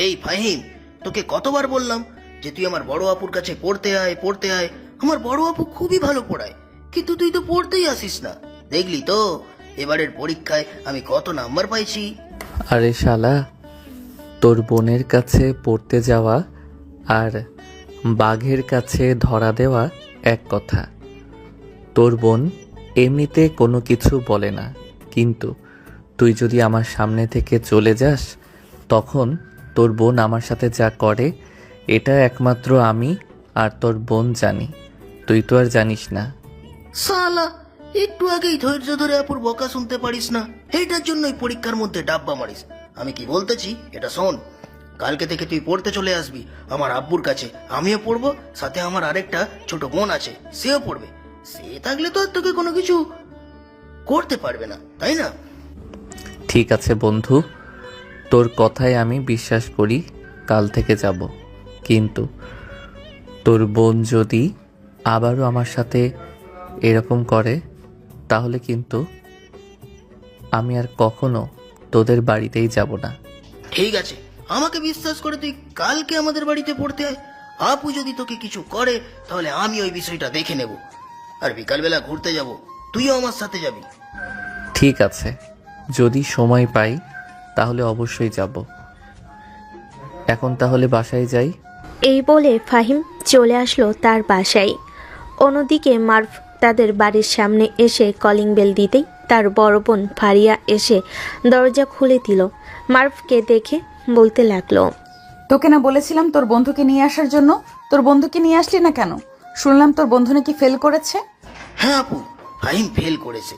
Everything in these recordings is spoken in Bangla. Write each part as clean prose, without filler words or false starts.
এই ফাহিম, তোকে কতবার বললাম যে তুই আমার বড় আপুর কাছে পড়তে আয় পড়তে আয়। আমার বড় আপু খুবই ভালো পড়ায়, কিন্তু তুই তো পড়তেই আসিস না। দেখলি তো এবারের পরীক্ষায় আমি কত নাম্বার পাইছি। আরে শালা, তোর বোনের কাছে পড়তে যাওয়া আর বাঘের কাছে ধরা দেওয়া এক কথা। তোর বোন এমনিতে কোনো কিছু বলে না, কিন্তু তুই যদি আমার সামনে থেকে চলে যাস তখন তোর বোন আমার সাথে যা করে এটা একমাত্র আমি আর তোর বোন জানি, তুই তো আর জানিস না। সালা, একটু আগেই ধৈর্য ধরে আপুর বকা শুনতে পারিস না, এইটার জন্যই পরীক্ষার মধ্যে ডাব্বা মারিস। আমি কি বলতেছি এটা শোন। কালকে থেকে তুই পড়তে চলে আসবি আমার আব্বুর কাছে, আমিও পড়বো, সাথে আমার আরেকটা ছোট বোন আছে, সেও পড়বে। সে থাকলে তো আর তোকে কোনো কিছু করতে পারবে না, তাই না? ঠিক আছে বন্ধু, তোর কথায় আমি বিশ্বাস করি, কাল থেকে যাব। কিন্তু তোর বোন যদি আবারও আমার সাথে এরকম করে তাহলে কিন্তু আমি আর কখনো তোদের বাড়িতেই যাব না। ঠিক আছে, আমাকে বিশ্বাস করে তুই কালকে আমাদের বাড়িতে পড়তে আয়। আপু যদি তোকে কিছু করে তাহলে আমি ওই বিষয়টা দেখে নেব। আর বিকালবেলা ঘুরতে যাব, তুইও আমার সাথে যাবি। ঠিক আছে, যদি সময় পাই তাহলে অবশ্যই যাব। এখন তাহলে বাসায় যাই। এই বলে ফাহিম চলে আসলো তার বাসায়। অন্যদিকে মারুফ তাদের বাড়ির সামনে এসে কলিং বেল দিতেই তার বড় বোন ফারিয়া এসে দরজা খুলে দিল। মারুফকে দেখে বলতে লাগলো, তোকে না বলেছিলাম তোর বন্ধুকে নিয়ে আসার জন্য? তোর বন্ধুকে নিয়ে আসলি না কেন? শুনলাম তোর বন্ধু নাকি ফেল করেছে। হ্যাঁ আপু, ফাহিম ফেল করেছে।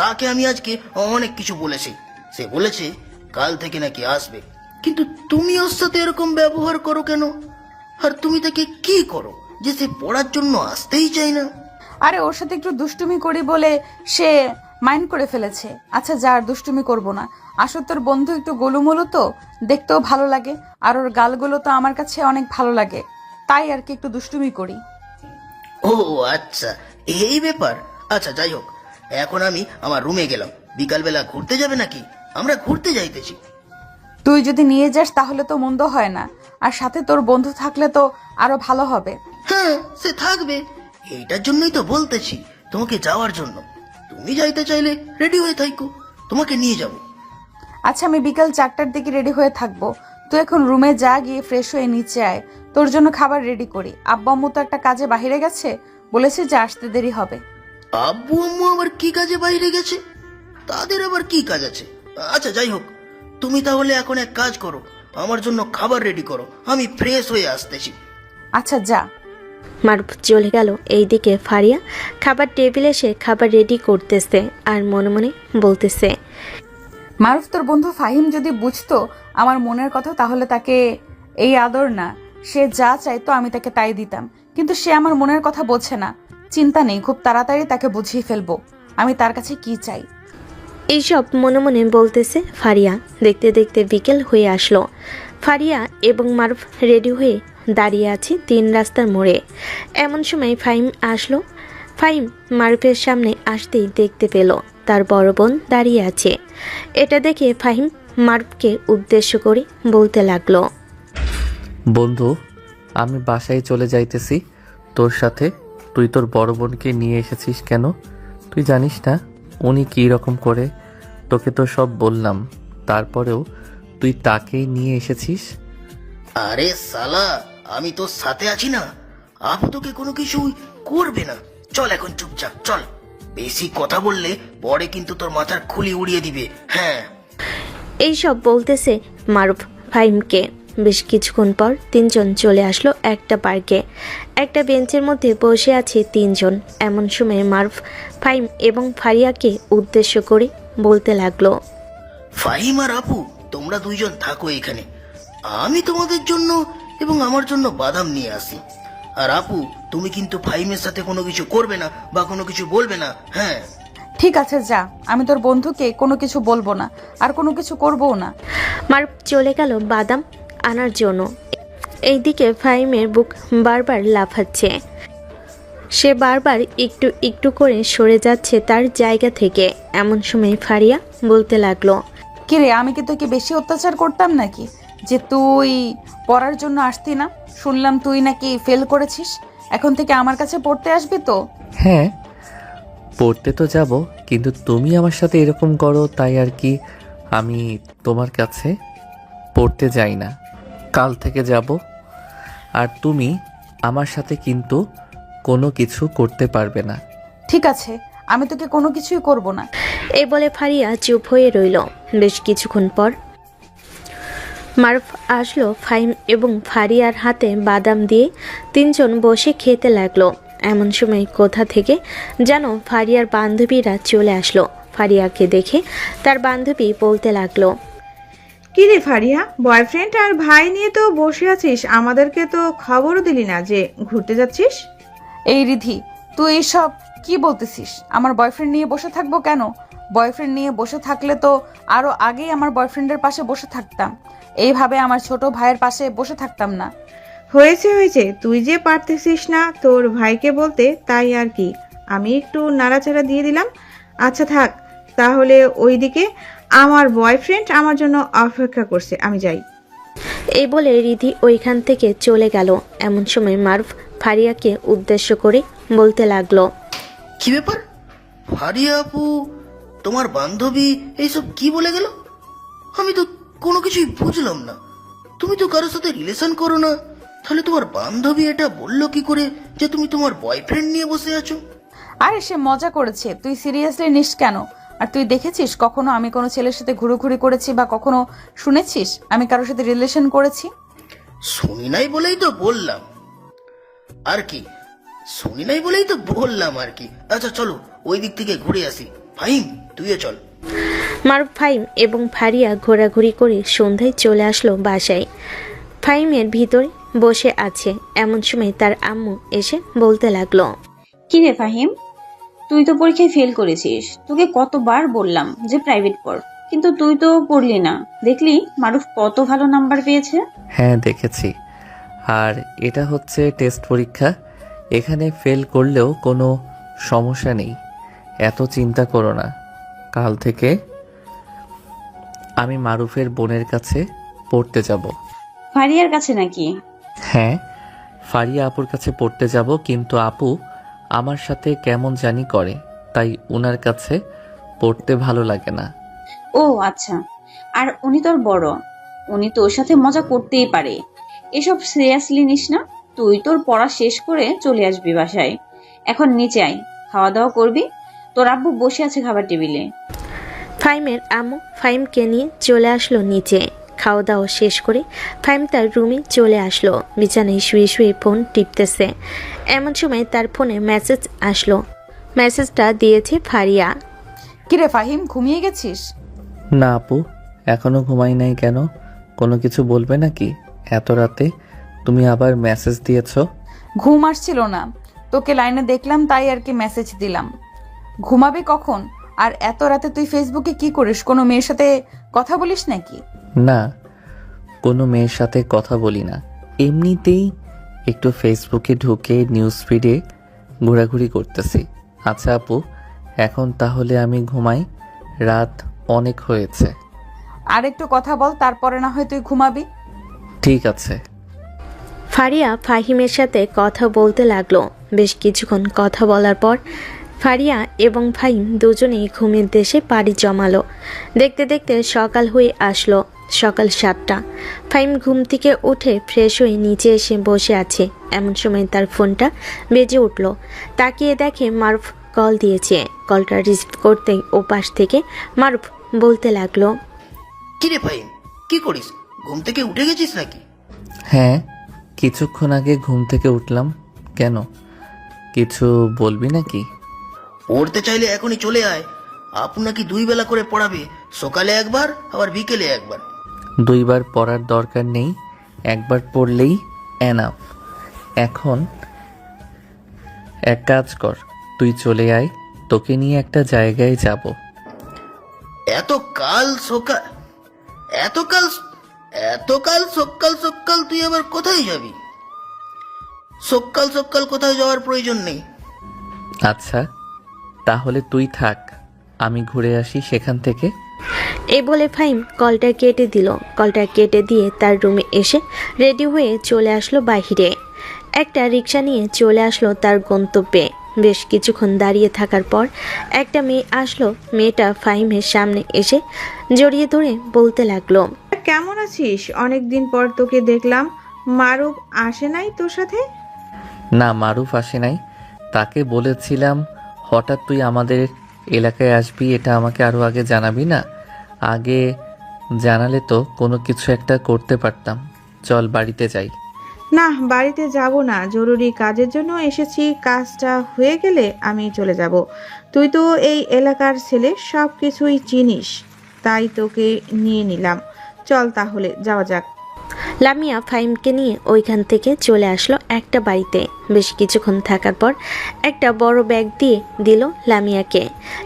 তাকে আমি আজকে অনেক কিছু বলেছি। সে বলেছে কাল থেকে নাকি আসবে, কিন্তু তুমি ওর সাথে এরকম ব্যবহার করো কেন? আর তুমি তাকে কি করো যে সে পড়ার জন্য আসতেই চায় না? আরে ওর সাথে একটু দুষ্টুমি করি বলে সে মাইন্ড করে ফেলেছে। আচ্ছা যা, আর দুষ্টুমি করব না। আসলে তোর বন্ধু একটু গোলুমোলু তো, দেখতেও ভালো লাগে, আর ওর গালগুলো তো আমার কাছে অনেক ভালো লাগে, তাই আর কি একটু দুষ্টুমি করি। ও আচ্ছা, এই ব্যাপার। আচ্ছা যাই হোক, এখন আমি আমার রুমে গেলাম। বিকালবেলা ঘুরতে যাবে নাকি? আমরা ঘুরতে যাইতেছি। তুই যদি নিয়ে যাস তাহলে তো মন্দ হয় না, আর সাথে তোর বন্ধু থাকলে তো আরো ভালো হবে। হ্যাঁ, সে থাকবে। এইটার জন্যই তো বলতেছি তোমাকে যাওয়ার জন্য। তুমি যাইতে চাইলে রেডি হয়ে থাকো, তোমাকে নিয়ে যাব। আচ্ছা আমি বিকাল 4টার দিকে রেডি হয়ে থাকবো। তুই এখন রুমে যা, গিয়ে ফ্রেশ হয়ে নিচে আয়, তোর জন্য খাবার রেডি করি। আব্বা আম্মু তো একটা কাজে বাইরে গেছে, বলেছে যে আসতে দেরি হবে। আব্বু আম্মু আবার কি কাজে বাইরে গেছে? তাদের আবার কি কাজ আছে? আচ্ছা যাই হোক, তুমি তাহলে এখন এক কাজ করো, আমার জন্য খাবার রেডি করো, আমি ফ্রেশ হয়ে আসতেছি। আচ্ছা যা। মারুফ চলে গেল। এইদিকে ফারিয়া খাবার টেবিলে এসে খাবার রেডি করতেছে আর মনে মনে বলতেছে, মারুফ, তোর বন্ধু ফাহিম যদি বুঝতো আমার মনের কথা তাহলে তাকে এই আদর না, সে যা চাইতো আমি তাকে তাই দিতাম, কিন্তু সে আমার মনের কথা বোঝে না। চিন্তা নেই, খুব তাড়াতাড়ি তাকে বুঝিয়ে ফেলবো আমি তার কাছে কি চাই। এইসব মনে মনে বলতেছে ফারিয়া। দেখতে দেখতে বিকেল হয়ে আসলো। ফারিয়া এবং মারুফ রেডি হয়ে দাঁড়িয়ে আছে 3 রাস্তার মোড়ে। এমন সময় ফাহিম আসলো। ফাহিম মারুফের সামনে আসতেই দেখতে পেল তার বড় বোন দাঁড়িয়ে আছে। এটা দেখে ফাহিম মারুফকে উদ্দেশ্য করে বলতে লাগলো, বন্ধু, আমি বাসায় চলে যাইতেছি তোর সাথে। তুই তোর বড় বোনকে নিয়ে এসেছিস কেন? তুই জানিস না উনি কী রকম করে? তোকে তো সব বললাম, তারপরেও তুই তাকেই নিয়ে এসেছিস। আরে সালা, আমি তোর সাথে আছি না, আপু তোকে কোনো কিছু করবে না। চল এখন চুপচাপ চল, বেশি কথা বললে পরে কিন্তু তোর মাথার খুলি উড়িয়ে দিবে। হ্যাঁ, এইসব বলতেছে মারুফ ফাহিমকে। বেশ কিছুক্ষণ পর 3 জন চলে আসলো একটা পার্কে। একটা বেঞ্চের মধ্যে বসে আছে 3 জন। এমন সময় মারুফ ফাহিম এবং ফারিয়াকে উদ্দেশ্য করে বলতে লাগলো, ফাহিম আর আপু, তোমরা দুইজন থাকো এখানে, আমি তোমাদের জন্য এবং আমার জন্য বাদাম নিয়ে আসি। আর আপু, তুমি কিন্তু ফাহিমের সাথে কোনো কিছু করবে না বা কোনো কিছু বলবে না। হ্যাঁ ঠিক আছে যা, আমি তোর বন্ধুকে কোনো কিছু বলবো না আর কোনো কিছু করবও না। মারুফ চলে গেল বাদাম আনার জন্য। এইদিকে ফাহিমের বুক বারবার লাফাচ্ছে। সে বারবার একটু একটু করে সরে যাচ্ছে তার জায়গা থেকে। এমন সময় ফারিয়া বলতে লাগলো, কিরে, আমি কি তোকে বেশি অত্যাচার করতাম নাকি? যে তুই পড়ার জন্য আসতি না? শুনলাম তুই নাকি ফেল করেছিস, এখন থেকে আমার কাছে পড়তে আসবি তো? হ্যাঁ, পড়তে তো যাব, কিন্তু তুমি আমার সাথে এরকম করো তাই আর কি আমি তোমার কাছে পড়তে যাই না। কাল থেকে যাব, আর তুমি আমার সাথে কিন্তু কোনো কিছু করতে পারবে না। ঠিক আছে, আমি তোকে কোনো কিছুই করব না। এই বলে ফারিয়া চুপ হয়ে রইল। বেশ কিছুক্ষণ পর মারুফ আসলো। ফাহিম এবং ফারিয়ার হাতে বাদাম দিয়ে তিনজন বসে খেতে লাগলো। এমন সময় কোথা থেকে যেন ফারিয়ার বান্ধবীরা চলে আসলো। ফারিয়াকে দেখে তার বান্ধবী বলতে লাগলো, কি রে ফারিয়া, বয়ফ্রেন্ড আর ভাই নিয়ে তো বসে আছিস, আমাদেরকে তো খবরও দিলি না যে ঘুরতে যাচ্ছিস। এই রিধি, তুই এইসব কি বলতেছিস? আমার বয়ফ্রেন্ড নিয়ে বসে থাকবো কেন? বয়ফ্রেন্ড নিয়ে বসে থাকলে তো আরো আগেই আমার বয়ফ্রেন্ডের পাশে বসে থাকতাম, এইভাবে আমার ছোট ভাইয়ের পাশে বসে থাকতাম না। হয়েছে হয়েছে, তুই যে পারতেছিস না তোর ভাইকে বলতে, তাই আর কি আমি একটু নাড়াচাড়া দিয়ে দিলাম। আচ্ছা থাক তাহলে, ওইদিকে আমার বয়ফ্রেন্ড আমার জন্য অপেক্ষা করছে, আমি যাই। এই বলে রিধি ওইখান থেকে চলে গেল। এমন সময় মারুফ ফারিয়াকে উদ্দেশ্য করে বলতে লাগলো, কি ব্যাপার ফারিয়া আপু, তোমার বান্ধবী এইসব কি বলে গেল? আমি তো কোনো কিছুই বুঝলাম না। তুমি তো কারোর সাথে রিলেশন করো না, তাহলে তোমার বান্ধবী এটা বললো কি করে যে তুমি তোমার বয়ফ্রেন্ড নিয়ে বসে আছো? আরে সে মজা করেছে, তুই সিরিয়াসলি নিস কেন? আর তুই দেখেছিস কখনো আমি কোনো ছেলের সাথে ঘুরোঘুরি করেছি, বা কখনো শুনেছিস আমি কারোর সাথে রিলেশন করেছি? শুনি নাই বলেই তো বললাম আর কি, শুনি নাই বলেই তো বললাম আর কি। আচ্ছা চলো ওই দিক থেকে ঘুরে আসি। ফাহিম তুইও চল। মারুফ, ফাহিম এবং ফারিয়া ঘোরাঘুরি করে সন্ধ্যায় চলে আসলো বাসায়। ফাহিমের ভিতরে বসে আছে। এমন সময় তার আম্মু এসে বলতে লাগলো, কি রে ফাহিম, তুই তো পরীক্ষায় ফেল করেছিস, তোকে কতবার বললাম যে প্রাইভেট পড়, কিন্তু তুই তো পড়লি না। দেখলি মারুফ কত ভালো নাম্বার পেয়েছে? হ্যাঁ দেখেছি, আর এটা হচ্ছে টেস্ট পরীক্ষা, এখানে ফেল করলেও কোনো সমস্যা নেই, এত চিন্তা করো না। কাল থেকে আমি মারুফের বোনের কাছে পড়তে যাব। ফারিয়ার কাছে নাকি? হ্যাঁ, ফারিয়া আপুর কাছে পড়তে যাব, কিন্তু আপু আমার সাথে কেমন জানি করে, তাই ওনার কাছে পড়তে ভালো লাগে না। ও আচ্ছা, আর উনি তোর বড়, উনি তোর সাথে মজা করতেই পারে। এসব সিরিয়াসলি নিস না, তুই তোর পড়া শেষ করে চলে আসবি বাসায়। এখন নিচে আয়, খাওয়া দাওয়া করবি, তোর আব্বু বসে আছে খাবার টেবিলে। ফাহিমের আম্মু ফাহিমকে নিয়ে চলে আসলো নিচে। খাওয়া দাওয়া শেষ করে ফাহিম তার রুমে চলে আসলো। বিছানায় শুয়ে শুয়ে ফোন টিপতেছে। এমন সময় তার ফোনে মেসেজ আসলো। মেসেজটা দিয়েছে ফারিয়া। কিরে ফাহিম, ঘুমিয়ে গেছিস? না আপু, এখনো ঘুমাই নাই। কেন, কোনো কিছু বলবে নাকি? এত রাতে তুমি আবার মেসেজ দিয়েছো? ঘুম আসছিল না, তোকে লাইনে দেখলাম তাই আর কি মেসেজ দিলাম। ঘুমাবি কখন? আর এত রাতে তুই ফেসবুকে কি করিস? কোনো মেয়ের সাথে কথা বলিস নাকি? না, কোনো মেয়ের সাথে কথা বলি না, এমনিতেই একটু ফেসবুকে ঢুকে নিউজ ফিডে ঘোরাঘুরি করতেছি। আচ্ছা আপু, এখন তাহলে আমি ঘুমাই, রাত অনেক হয়েছে। আর একটু কথা বল, তারপরে না হয় তুই ঘুমাবি। ঠিক আছে। ফারিয়া ফাহিমের সাথে কথা বলতে লাগলো। বেশ কিছুক্ষণ কথা বলার পর ফারিয়া এবং ফাহিম দুজনেই ঘুমের দেশে পাড়ি জমালো। দেখতে দেখতে সকাল হয়ে আসলো। সকাল 7টা। ফাহিম ঘুম থেকে উঠে ফ্রেশ হয়ে নিচে এসে বসে আছে। এমন সময় তার ফোনটা বেজে উঠল। তাকিয়ে দেখে মারুফ কল দিয়েছে। কলটা রিসিভ করতেই ওপাশ থেকে মারুফ বলতে লাগলো, কি রে ফাহিম, কি করিস? ঘুম থেকে উঠে গেছিস নাকি? হ্যাঁ, কিছুক্ষণ আগে ঘুম থেকে উঠলাম। কেন, কিছু বলবি নাকি? পড়তে চাইলে এখনই চলে আয়। আপু নাকি 2 বেলা করে পড়াবে, সকালে একবার আবার বিকেলে একবার। 2 বার পড়ার দরকার নেই, একবার পড়লেই এনাফ। এখন এক কাজ কর, তুই চলে আয়, তোকে নিয়ে একটা জায়গায় যাব। এতকাল সকাল তুই আবার কোথায় যাবি? সকাল কোথাও যাওয়ার প্রয়োজন নেই। আচ্ছা তাহলে তুই থাক, আমি ঘুরে আসি সেখান থেকে। এই বলে ফাহিম কলটা কেটে দিল। কলটা কেটে দিয়ে তার রুমে এসে রেডি হয়ে চলে আসলো বাইরে। একটা রিক্সা নিয়ে চলে আসলো তার গন্তব্যে। বেশ কিছুক্ষণ দাঁড়িয়ে থাকার পর একটা মেয়ে আসলো। মেয়েটা ফাহিমের সামনে এসে জড়িয়ে ধরে বলতে লাগলো, কেমন আছিস? অনেক দিন পর তোকে দেখলাম। মারুফ আসে নাই তোর সাথে? না, মারুফ আসে নাই। তাকে বলেছিলাম হঠাৎ তুই আমাদের এলাকায় আসবি, এটা আমাকে আরও আগে জানাবি না? আগে জানালে তো কোনো কিছু একটা করতে পারতাম। চল বাড়িতে যাই। না, বাড়িতে যাব না, জরুরি কাজের জন্য এসেছি। কাজটা হয়ে গেলে আমি চলে যাব। তুই তো এই এলাকার ছেলে, সব কিছুই চিনিস, তাই তোকে নিয়ে নিলাম। চল তাহলে যাওয়া যাক। লামিয়া ফাহিমকে নিয়ে ওইখান থেকে চলে আসলো একটা বাড়িতে। বেশ কিছুক্ষণ থাকার পর একটা বড় ব্যাগ দিয়ে দিল লামিয়াকে।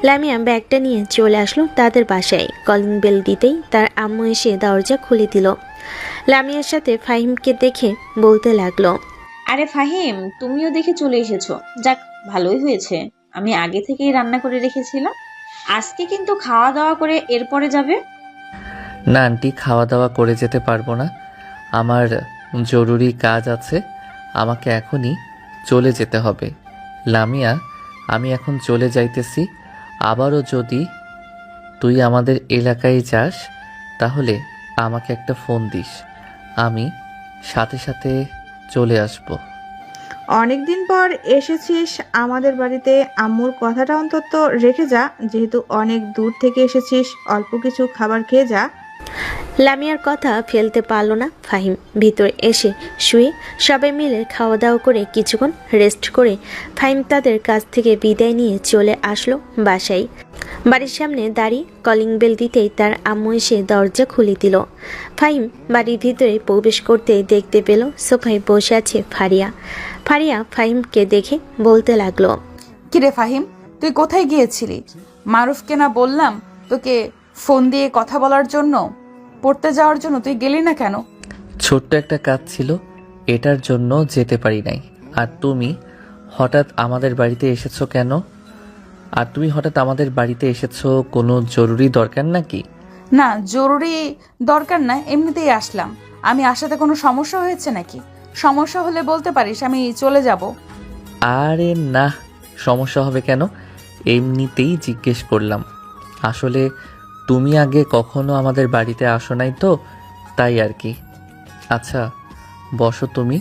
লামিয়া ব্যাগটা নিয়ে চলে আসলো তাদের বাসায়। কলিং বেল দিতেই তার আম্মু এসে দরজা খুলে দিল। লামিয়ার সাথে ফাহিমকে দেখে বলতে লাগলো, আরে ফাহিম, তুমিও দেখে চলে এসেছো। যাক, ভালোই হয়েছে। আমি আগে থেকেই রান্না করে রেখেছিলাম। আজকে কিন্তু খাওয়া দাওয়া করে এরপরে যাবে। না আন্টি, খাওয়া দাওয়া করে যেতে পারবো না, আমার জরুরি কাজ আছে। আমাকে এখনই চলে যেতে হবে। লামিয়া, আমি এখন চলে যাইতেছি। আবারও যদি তুই আমাদের এলাকায় যাস তাহলে আমাকে একটা ফোন দিস, আমি সাথে সাথে চলে আসব। অনেকদিন পর এসেছিস আমাদের বাড়িতে, আম্মুর কথাটা অন্তত রেখে যা। যেহেতু অনেক দূর থেকে এসেছিস, অল্প কিছু খাবার খেয়ে যা। লামিয়ার কথা ফেলতে পারল না ফাহিম। ভিতরে এসে শুয়ে সবাই মিলে খাওয়া দাওয়া করে কিছুক্ষণ রেস্ট করে ফাহিম তাদের কাছ থেকে বিদায় নিয়ে চলে আসলো বাসায়। বাড়ির সামনে দাঁড়িয়ে কলিং বেল দিতেই তার আম্মু এসে দরজা খুলে দিল। ফাহিম বাড়ির ভিতরে প্রবেশ করতে দেখতে পেল সোফায় বসে আছে ফারিয়া। ফারিয়া ফাহিমকে দেখে বলতে লাগলো, কিরে ফাহিম, তুই কোথায় গিয়েছিলি? মারুফকে না বললাম তোকে ফোন দিয়ে কথা বলার জন্য, পড়তে যাওয়ার জন্য? তুই গেলি না কেন? ছোট্ট একটা কাজ ছিল, এটার জন্য যেতে পারি নাই। আর তুমি হঠাৎ আমাদের বাড়িতে এসেছো কেন? কোনো জরুরি দরকার নাকি? না, জরুরি দরকার না, এমনিতেই আসলাম। আমি আসাতে কোনো সমস্যা হয়েছে নাকি? সমস্যা হলে বলতে পারিস, আমি চলে যাব। আরে না, সমস্যা হবে কেন? এমনিতেই জিজ্ঞেস করলাম। আসলে তুমি আগে কখনো আমাদের বাড়িতে আসো নাই তো, তাই আর কি। আচ্ছা বসো তুমি,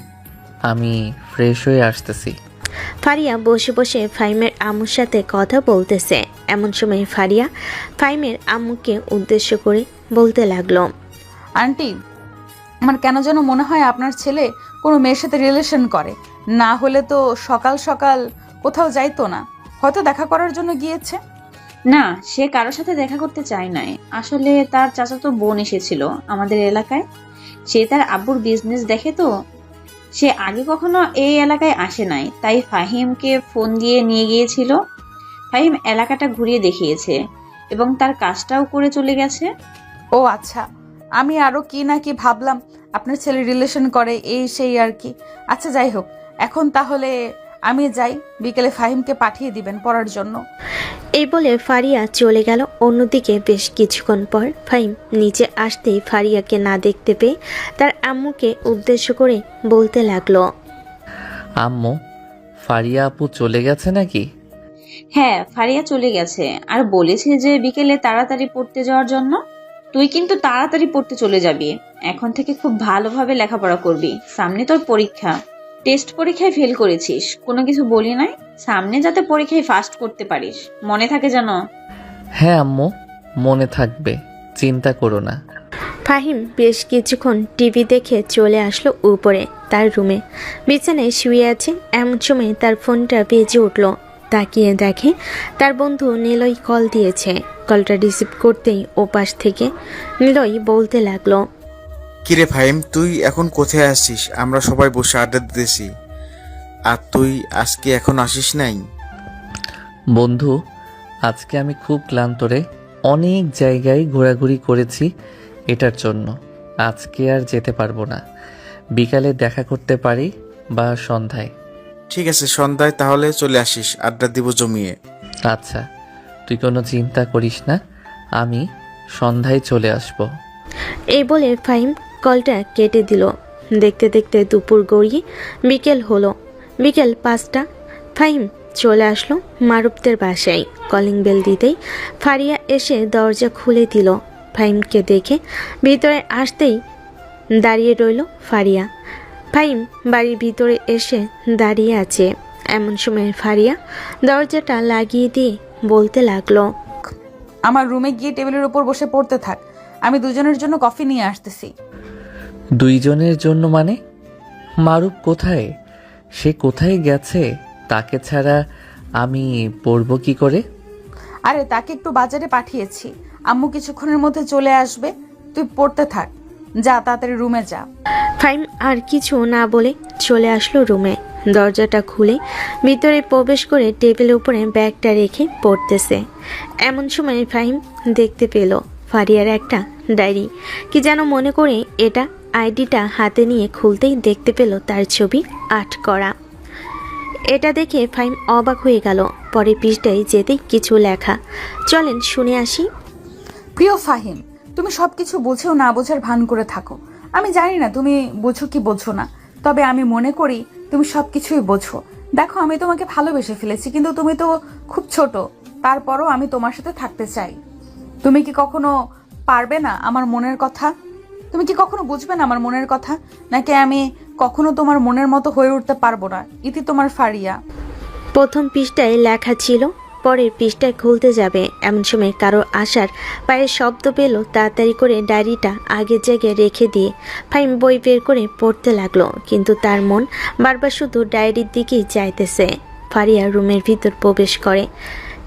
আমি ফ্রেশ হয়ে আসতেছি। ফারিয়া বসে বসে ফাহিমের আম্মুর সাথে কথা বলতেছে। এমন সময় ফারিয়া ফাহিমের আম্মুকে উদ্দেশ্য করে বলতে লাগলো, আন্টি, আমার কেন যেন মনে হয় আপনার ছেলে কোনো মেয়ের সাথে রিলেশন করে। না হলে তো সকাল সকাল কোথাও যাইতো না, হয়তো দেখা করার জন্য গিয়েছে। না, সে কারোর সাথে দেখা করতে চায় নাই। আসলে তার চাচাতো বোন এসেছিল আমাদের এলাকায়। সে তার আব্বুর বিজনেস দেখে তো। সে আগে কখনো এই এলাকায় আসে নাই, তাই ফাহিমকে ফোন দিয়ে নিয়ে গিয়েছিল। ফাহিম এলাকাটা ঘুরিয়ে দেখিয়েছে এবং তার কাজটাও করে চলে গেছে। ও আচ্ছা, আমি আরো কি না কি ভাবলাম আপনার ছেলে রিলেশন করে, এই সেই আর কি। আচ্ছা যাই হোক, এখন তাহলে আমি যাই, বিকেলে ফাহিমকে পাঠিয়ে দিবেন পড়ার জন্য। এই বলে ফারিয়া চলে গেল। অন্যদিকে বেশ কিছুক্ষণ পর ফাহিম নিচে আসতেই ফারিয়াকে না দেখতে পেয়ে তার আম্মুকে উদ্দেশ্য করে বলতে লাগলো, আম্মু, ফারিয়া আপু চলে গেছে নাকি? হ্যাঁ, ফারিয়া চলে গেছে আর বলেছে যে বিকেলে তাড়াতাড়ি পড়তে যাওয়ার জন্য। তুই কিন্তু তাড়াতাড়ি পড়তে চলে যাবি। এখন থেকে খুব ভালোভাবে লেখাপড়া করবি। সামনে তোর পরীক্ষা। টেস্ট পরীক্ষায় ফেল করেছিস, কোনো কিছু বলি নাই। সামনে যাতে পরীক্ষায় ফার্স্ট করতে পারিস, মনে থাকে যেন। হ্যাঁ আম্মু, মনে থাকবে, চিন্তা করো না। ফাহিম বেশ কিছুক্ষণ টিভি দেখে চলে আসলো উপরে তার রুমে। বিছানায় শুয়ে আছে। এমন সময় তার ফোনটা বেজে উঠল। তাকিয়ে দেখে তার বন্ধু নিলয় কল দিয়েছে। কলটা রিসিভ করতেই ওপাশ থেকে নিলয় বলতে লাগলো, কিরে ফাহিম, তুই এখন কোথায় আসছিস? আমরা সবাই বসে আড্ডা দিতেছি, আর তুই আজকে এখন আসিস নাই? বন্ধু, আজকে আমি খুব ক্লান্ত রে, অনেক জায়গায় ঘোরাঘুরি করেছি, এটার জন্য আজকে আর যেতে পারবো না। বিকালে দেখা করতে পারি বা সন্ধ্যায়। ঠিক আছে, সন্ধ্যায় তাহলে চলে আসিস, আড্ডা দিব জমিয়ে। আচ্ছা, তুই কোনো চিন্তা করিস না, আমি সন্ধ্যায় চলে আসবো। এই বলে ফাহিম কলটা কেটে দিল। দেখতে দেখতে দুপুর গড়িয়ে বিকেল হলো। বিকেল 5টা। ফাহিম চলে আসলো মারুফদের বাসায়। কলিং বেল দিতেই ফারিয়া এসে দরজা খুলে দিল। ফাহিমকে দেখে ভিতরে আসতেই দাঁড়িয়ে রইল ফারিয়া। ফাহিম বাড়ির ভিতরে এসে দাঁড়িয়ে আছে। এমন সময় ফারিয়া দরজাটা লাগিয়ে দিয়ে বলতে লাগলো, আমার রুমে গিয়ে টেবিলের উপর বসে পড়তে থাক, আমি দুজনের জন্য কফি নিয়ে আসতেছি। 2 জনের জন্য মানে? মারুফ কোথায়? সে কোথায় গেছে? তাকে ছাড়া আমি পড়বো কি করে? আরে তাকে একটু বাজারে পাঠিয়েছি, আম্মু কিছুক্ষণের মধ্যে চলে আসবে, তুই পড়তে থাক, যা তাড়াতাড়ি রুমে যা। ফাহিম আর কিছু না বলে চলে আসলো রুমে। দরজাটা খুলে ভিতরে প্রবেশ করে টেবিলের উপরে ব্যাগটা রেখে পড়তেছে। এমন সময় ফাহিম দেখতে পেল ফারিয়ার একটা ডায়েরি। কি যেন মনে করে এটা আইডিটা হাতে নিয়ে খুলতেই দেখতে পেল তার ছবি আর্ট করা। এটা দেখে ফাহিম অবাক হয়ে গেল। পরে পৃষ্ঠায় যেতেই কিছু লেখা। চলেন শুনে আসি। প্রিয় ফাহিম, তুমি সবকিছু বোঝেও না বোঝার ভান করে থাকো। আমি জানি না তুমি বোঝো কি বোঝো না, তবে আমি মনে করি তুমি সবকিছুই বোঝো। দেখো, আমি তোমাকে ভালোবেসে ফেলেছি, কিন্তু তুমি তো খুব ছোট, তারপরও আমি তোমার সাথে থাকতে চাই। তুমি কি কখনো পারবে না আমার মনের কথা? তুমি কি কখনো বুঝবে না আমার মনের কথা? নাকি আমি কখনো তোমার মনের মতো হয়ে উঠতে পারবো না? ইতি তোমার ফারিয়া। প্রথম পৃষ্ঠায় লেখা ছিল, পরের পৃষ্ঠায় খুলতে যাবে এমন সময় কারো আসার পায়ের শব্দ পেল। তাড়াতাড়ি করে ডায়েরিটা আগের জায়গায় রেখে দিয়ে ফাহিম বই বের করে পড়তে লাগলো, কিন্তু তার মন বারবার শুধু ডায়েরির দিকেই চাইতেছে। ফারিয়া রুমের ভিতর প্রবেশ করে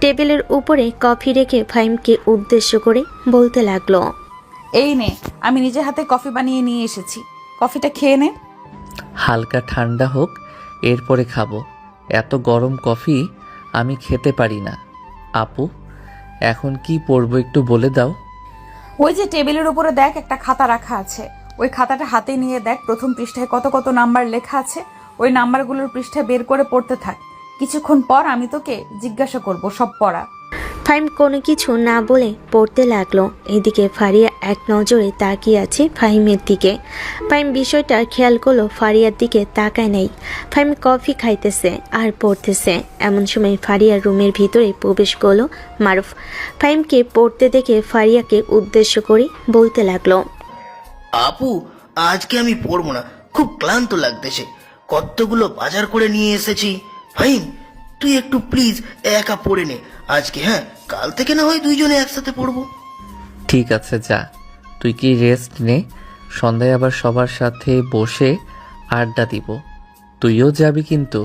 টেবিলের উপরে কফি রেখে ফাহিমকে উদ্দেশ্য করে বলতে লাগলো, এই নে, আমি নিজে হাতে কফি বানিয়ে নিয়ে এসেছি, কফিটা খেয়ে নে। হালকা ঠান্ডা হোক, এরপরে খাবো। এত গরম কফি আমি খেতে পারি না। আপু, এখন কি পড়বো একটু বলে দাও। ওই যে টেবিলের উপরে দেখ, একটা খাতা রাখা আছে, ওই খাতাটা হাতে নিয়ে দেখ, প্রথম পৃষ্ঠায় কত কত নাম্বার লেখা আছে। ওই নাম্বারগুলোর পৃষ্ঠা বের করে পড়তে থাক, কিছুক্ষণ পর আমি তোকে জিজ্ঞাসা করব সব পড়া। ফাহিম কোনো কিছু না বলে পড়তে লাগলো। এদিকে ফারিয়া এক নজরে তাকিয়ে আছে ফাহিমের দিকে। ফাহিম বিষয়টা খেয়াল করলো, ফারিয়ার দিকে তাকায় নাই। ফাহিম কফি খাইতেছে আর পড়তেছে। এমন সময় ফারিয়ার রুমের ভিতরে প্রবেশ করলো মারুফ। ফাহিমকে পড়তে দেখে ফারিয়াকে উদ্দেশ্য করে বলতে লাগলো, আপু, আজকে আমি পড়বো না, খুব ক্লান্ত লাগতেছে। কতগুলো বাজার করে নিয়ে এসেছি। ফাহিম, তুই একটু প্লিজ একা পড়ে নে আজকে। হ্যাঁ, কাল থেকে না হয় 2 জনে একসাথে পড়বো। ঠিক আছে, যা, তুই কি রেস্ট নে। সন্ধ্যায় আবার সবার সাথে বসে আড্ডা দিব। তুইও যাবি কিন্তু।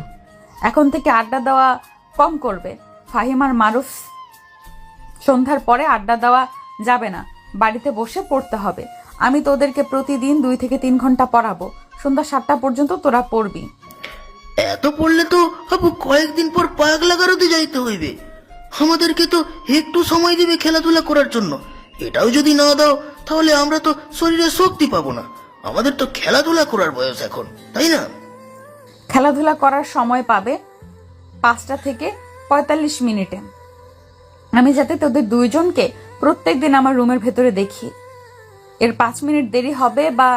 এখন থেকে আড্ডা দেওয়া কম করবে। ফাহিম আর মারুফ সন্ধ্যার পরে আড্ডা দেওয়া যাবে না, বাড়িতে বসে পড়তে হবে। আমি তোদেরকে প্রতিদিন 2 থেকে 3 ঘন্টা পড়াবো, সন্ধ্যা 7টা পর্যন্ত তোরা পড়বি। এত পড়লে তো আপু কয়েকদিন পর পাগলা গারদে যাইতে হইবে। আমাদেরকে তো একটু সময় দিবে খেলাধুলা করার জন্য। এটাও যদি না দাও তাহলে আমরা তো শরীরে শক্তি পাবো না। আমাদের তো খেলাধুলা করার বয়স এখন, তাই না? খেলাধুলা করার সময় পাবে 5টা থেকে 45 মিনিটে। আমি যাতে তোদের 2 জনকে প্রত্যেক দিন আমার রুমের ভেতরে দেখি। এর 5 মিনিট দেরি হবে বা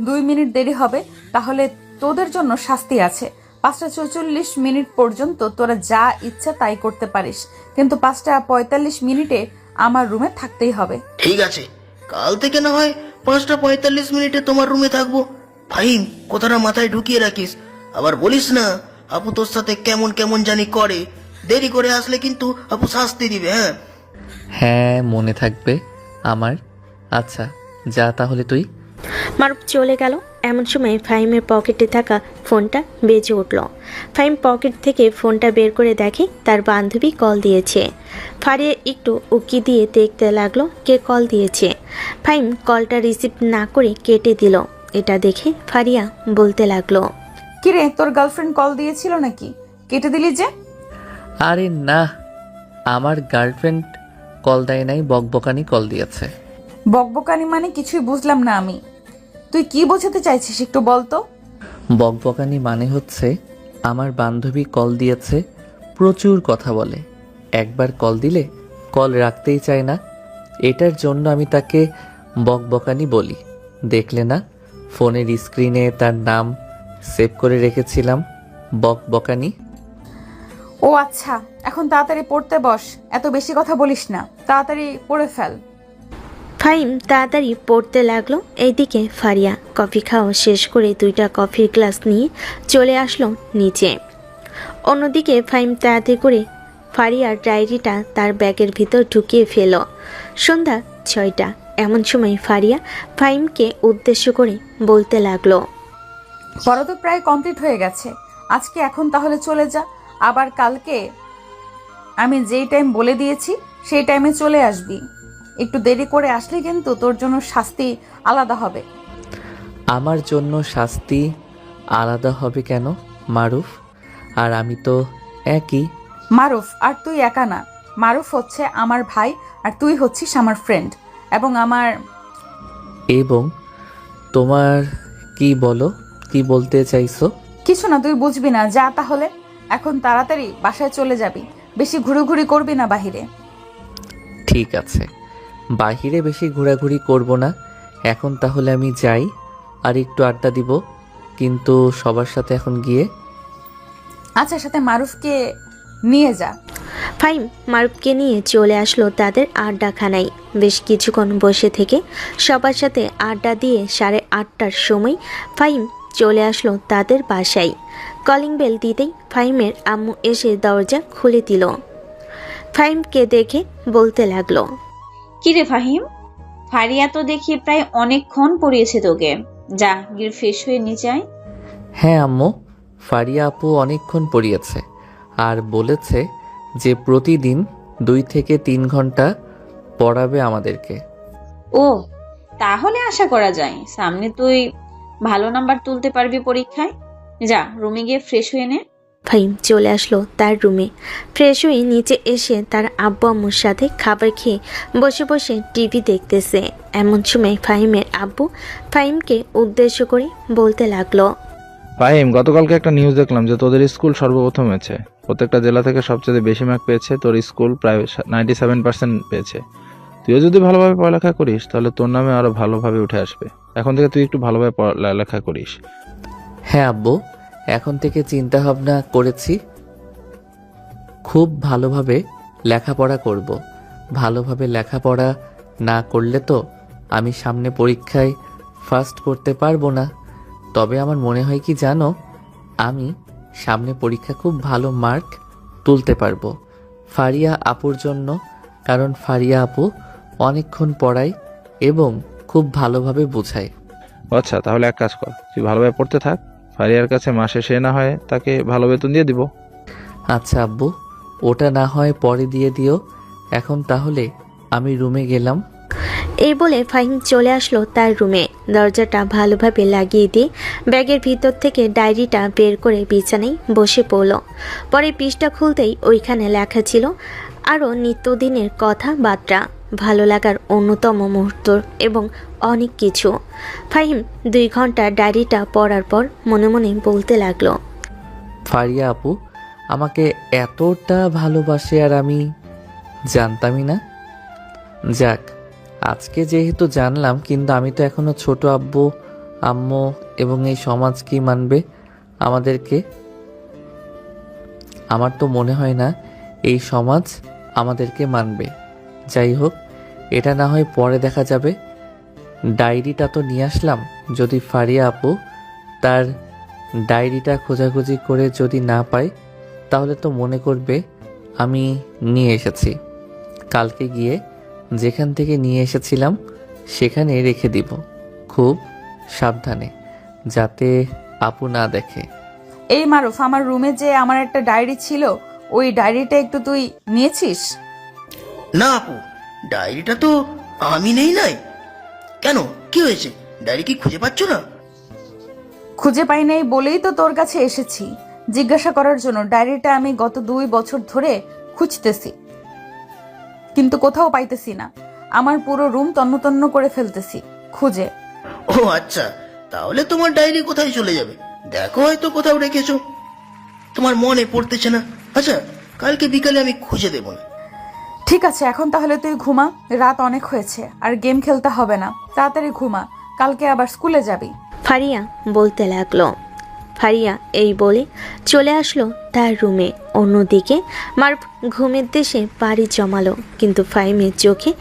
2 মিনিট দেরি হবে, তাহলে তোদের জন্য শাস্তি আছে। 5টা 44 পর্যন্ত তোরা যা ইচ্ছা তাই করতে পারিস, কিন্তু 5টা 45 মিনিটে আমার রুমে থাকতেই হবে। ঠিক আছে, কাল থেকে না হয় 5টা 45 তোমার রুমে থাকবো। ফাহিম, কথাটা মাথায় ঢুকিয়ে রাখিস। আবার বলিস না আপু তোর সাথে কেমন কেমন জানি করে। দেরি করে আসলে কিন্তু আপু শাস্তি দিবে। হ্যাঁ হ্যাঁ, মনে থাকবে আমার। আচ্ছা, যা তাহলে তুই। মারুফ চলে গেল। এমন সময় ফাহিমের পকেটে থাকা ফোনটা বেজে উঠল। ফাহিম পকেট থেকে ফোনটা বের করে দেখে তার বান্ধবী কল দিয়েছে। ফারিয়া একটু উকি দিয়ে দেখতে লাগলো কে কল দিয়েছে। ফাহিম কলটা রিসিভ না করে কেটে দিল। এটা দেখে ফারিয়া বলতে লাগলো, কিরে, তোর গার্লফ্রেন্ড কল দিয়েছিল নাকি? কেটে দিলি যে? আরে না, আমার গার্লফ্রেন্ড কল দেয় নাই, বকবকানি কল দিয়েছে। বকবকানি মানে কিছুই বুঝলাম না আমি। তুই কি বোঝাতে চাইছিস একটু বলতো? বকবকানি মানে হচ্ছে আমার বান্ধবী কল দিয়েছে, প্রচুর কথা বলে। একবার কল দিলে কল রাখতেই চায় না। এটার জন্য আমি তাকে বকবকানি বলি। দেখলে না, ফোনের স্ক্রিনে তার নাম সেভ করে রেখেছিলাম, বকবকানি। ও আচ্ছা, এখন তাড়াতাড়ি পড়তে বস, এত বেশি কথা বলিস না, তাড়াতাড়ি পড়ে ফেল। ফাহিম তাড়াতাড়ি পড়তে লাগলো। এইদিকে ফারিয়া কফি খাওয়া শেষ করে 2টা কফির গ্লাস নিয়ে চলে আসলো নিচে। অন্যদিকে ফাহিম তাড়াতাড়ি করে ফারিয়ার ডায়েরিটা তার ব্যাগের ভিতর ঢুকিয়ে ফেল। সন্ধ্যা 6টা। এমন সময় ফারিয়া ফাহিমকে উদ্দেশ্য করে বলতে লাগলো, পড়া তো প্রায় কমপ্লিট হয়ে গেছে, আজকে এখন তাহলে চলে যা, আবার কালকে আমি যেই টাইম বলে দিয়েছি সেই টাইমে চলে আসবি। একটু দেরি করে আসলে কিন্তু তোর জন্য শাস্তি আলাদা হবে। আমার জন্য শাস্তি আলাদা হবে কেন মারুফ? আর আমি তো একই। মারুফ আর তুই একা না, মারুফ হচ্ছে আমার ভাই আর তুই হচ্ছিস আমার ফ্রেন্ড এবং এবং তোমার কি বলো, কি বলতে চাইছো? কিছু না, তুই বুঝবি না, যা তাহলে। এখন তাড়াতাড়ি বাসায় চলে যাবি, বেশি ঘুরোঘুরি করবি না বাহিরে। ঠিক আছে, বাহিরে বেশি ঘোরাঘুরি করব না। এখন তাহলে আমি যাই, আর একটু আড্ডা দিব, কিন্তু সবার সাথে এখন গিয়ে। আচ্ছা, সাথে মারুফকে নিয়ে যা। ফাহিম মারুফকে নিয়ে চলে আসলো তাদের আড্ডাখানায়। বেশ কিছুক্ষণ বসে থেকে সবার সাথে আড্ডা দিয়ে 8:30টার সময় ফাহিম চলে আসলো তাদের বাসায়। কলিং বেল দিতেই ফাহিমের আম্মু এসে দরজা খুলে দিল। ফাহিমকে দেখে বলতে লাগলো, কিরে ফাহিম, ফারিয়া তো দেখি প্রায় অনেকক্ষণ পড়িয়েছে তোকে, যা গিয়ে ফ্রেশ হয়ে নিচে আয়। হ্যাঁ আম্মু, ফারিয়া আপু অনেকক্ষণ পড়িয়েছে আর বলেছে যে প্রতিদিন 2 থেকে 3 ঘন্টা পড়াবে আমাদেরকে। ও, তাহলে আশা করা যায় সামনে তুই ভালো নাম্বার তুলতে পারবি পরীক্ষায়। যা রুমে গিয়ে ফ্রেশ হয়ে নে। ফাহিম চলে আসলো তার রুমে। ফ্রেশ হয়ে নিচে এসে তার আব্বু আম্মুর সাথে খাবার খেয়ে বসে বসে টিভি দেখতেছে। এমন সময় ফাহিমের আব্বু ফাহিমকে উদ্দেশ্য করে বলতে লাগলো, ফাহিম, গতকালকে একটা নিউজ দেখলাম যে তোদের স্কুল সর্বপ্রথম হয়েছে, প্রত্যেকটা জেলা থেকে সবচেয়ে বেশি মার্ক পেয়েছে তোর স্কুল, প্রায় 97% পেয়েছে। তুইও যদি ভালোভাবে পড়ালেখা করিস তাহলে তোর নামে আরো ভালোভাবে উঠে আসবে। এখন থেকে তুই একটু ভালোভাবে পড়ালেখা করিস। হ্যাঁ আব্বু, এখন থেকে চিন্তা ভাবনা করেছি, খুব ভালোভাবে লেখাপড়া করব। ভালোভাবে লেখাপড়া না করলে তো আমি সামনে পরীক্ষায় ফার্স্ট করতে পারবো না। তবে আমার মনে হয় কি জানো, আমি সামনে পরীক্ষা খুব ভালো মার্ক তুলতে পারবো ফারিয়া আপুর জন্য, কারণ ফারিয়া আপু অনেকক্ষণ পড়ায় এবং খুব ভালোভাবে বোঝায়। আচ্ছা, তাহলে এক কাজ কর, তুই ভালোভাবে পড়তে থাক, ফারিয়ার কাছে মাসে সে না হয় তাকে ভালো বেতন দিয়ে দিব। আচ্ছা আব্বু, ওটা না হয় পরে দিয়ে দিও। এখন তাহলে আমি রুমে গেলাম। এই বলে ফাহিম চলে আসলো তার রুমে। দরজাটা ভালোভাবে লাগিয়ে দিয়ে ব্যাগের ভিতর থেকে ডায়েরিটা বের করে বিছানায় বসে পড়ল। পরে পৃষ্ঠা খুলতেই ওইখানে লেখা ছিল আরও নিত্যদিনের কথাবার্তা, ভালো লাগার অন্যতম মুহূর্ত এবং অনেক কিছু। ফাহিম 2 ঘন্টা ডায়েরিটা পড়ার পর মনে মনে বলতে লাগলো, ফারিয়া আপু আমাকে এতটা ভালোবাসে আর আমি জানতামই না। যাক, আজকে যেহেতু জানলাম, কিন্তু আমি তো এখনো ছোট। আব্বু আম্মু এবং এই সমাজ কি মানবে আমাদেরকে? আমার তো মনে হয় না এই সমাজ আমাদেরকে মানবে। যাই হোক, এটা না হয় পরে দেখা যাবে। ডায়েরিটা তো নিয়ে আসলাম, যদি ফারিয়া আপু তার ডায়েরিটা খোঁজাখুঁজি করে যদি না পায় তাহলে তো মনে করবে আমি নিয়ে এসেছি। কালকে গিয়ে যেখান থেকে নিয়ে এসেছিলাম সেখানে রেখে দিব, খুব সাবধানে, যাতে আপু না দেখে। এই মারুফ, আমার রুমে যে আমার একটা ডায়েরি ছিল, ওই ডায়েরিটা একটু তুই নিয়েছিস? না আপু, ডায়েরিটা তো আমি নেই নাই। কেন, কি হয়েছে? ডায়েরি কি খুঁজে পাচ্ছ না? খুঁজে পাই নাই বলেই তো তোর কাছে এসেছি জিজ্ঞাসা করার জন্য। ডায়েরিটা আমি গত 2 বছর ধরে খুঁজতেছি, কিন্তু কোথাও পাইতেছি না। আমার পুরো রুম তন্ন করে ফেলতেছি খুঁজে। ও আচ্ছা, তাহলে তোমার ডায়েরি কোথায় চলে যাবে? দেখো, হয়তো কোথাও রেখেছো, তোমার মনে পড়তেছে না। আচ্ছা, কালকে বিকালে আমি খুঁজে দেবো না। ঠিক আছে, এখন তাহলে তুই ঘুমা, রাত অনেক হয়েছে, আর গেম খেলতে হবে না, তাড়াতাড়ি ঘুমা, কালকে আবার স্কুলে যাবি। ফারিয়া বলতে লাগলো। ফারিয়া এই বলে চলে আসলো তার রুমে। অন্যদিকে মারুফ ঘুমের দেশে পাড়ি জমালো, কিন্তু ফাহিমের চোখে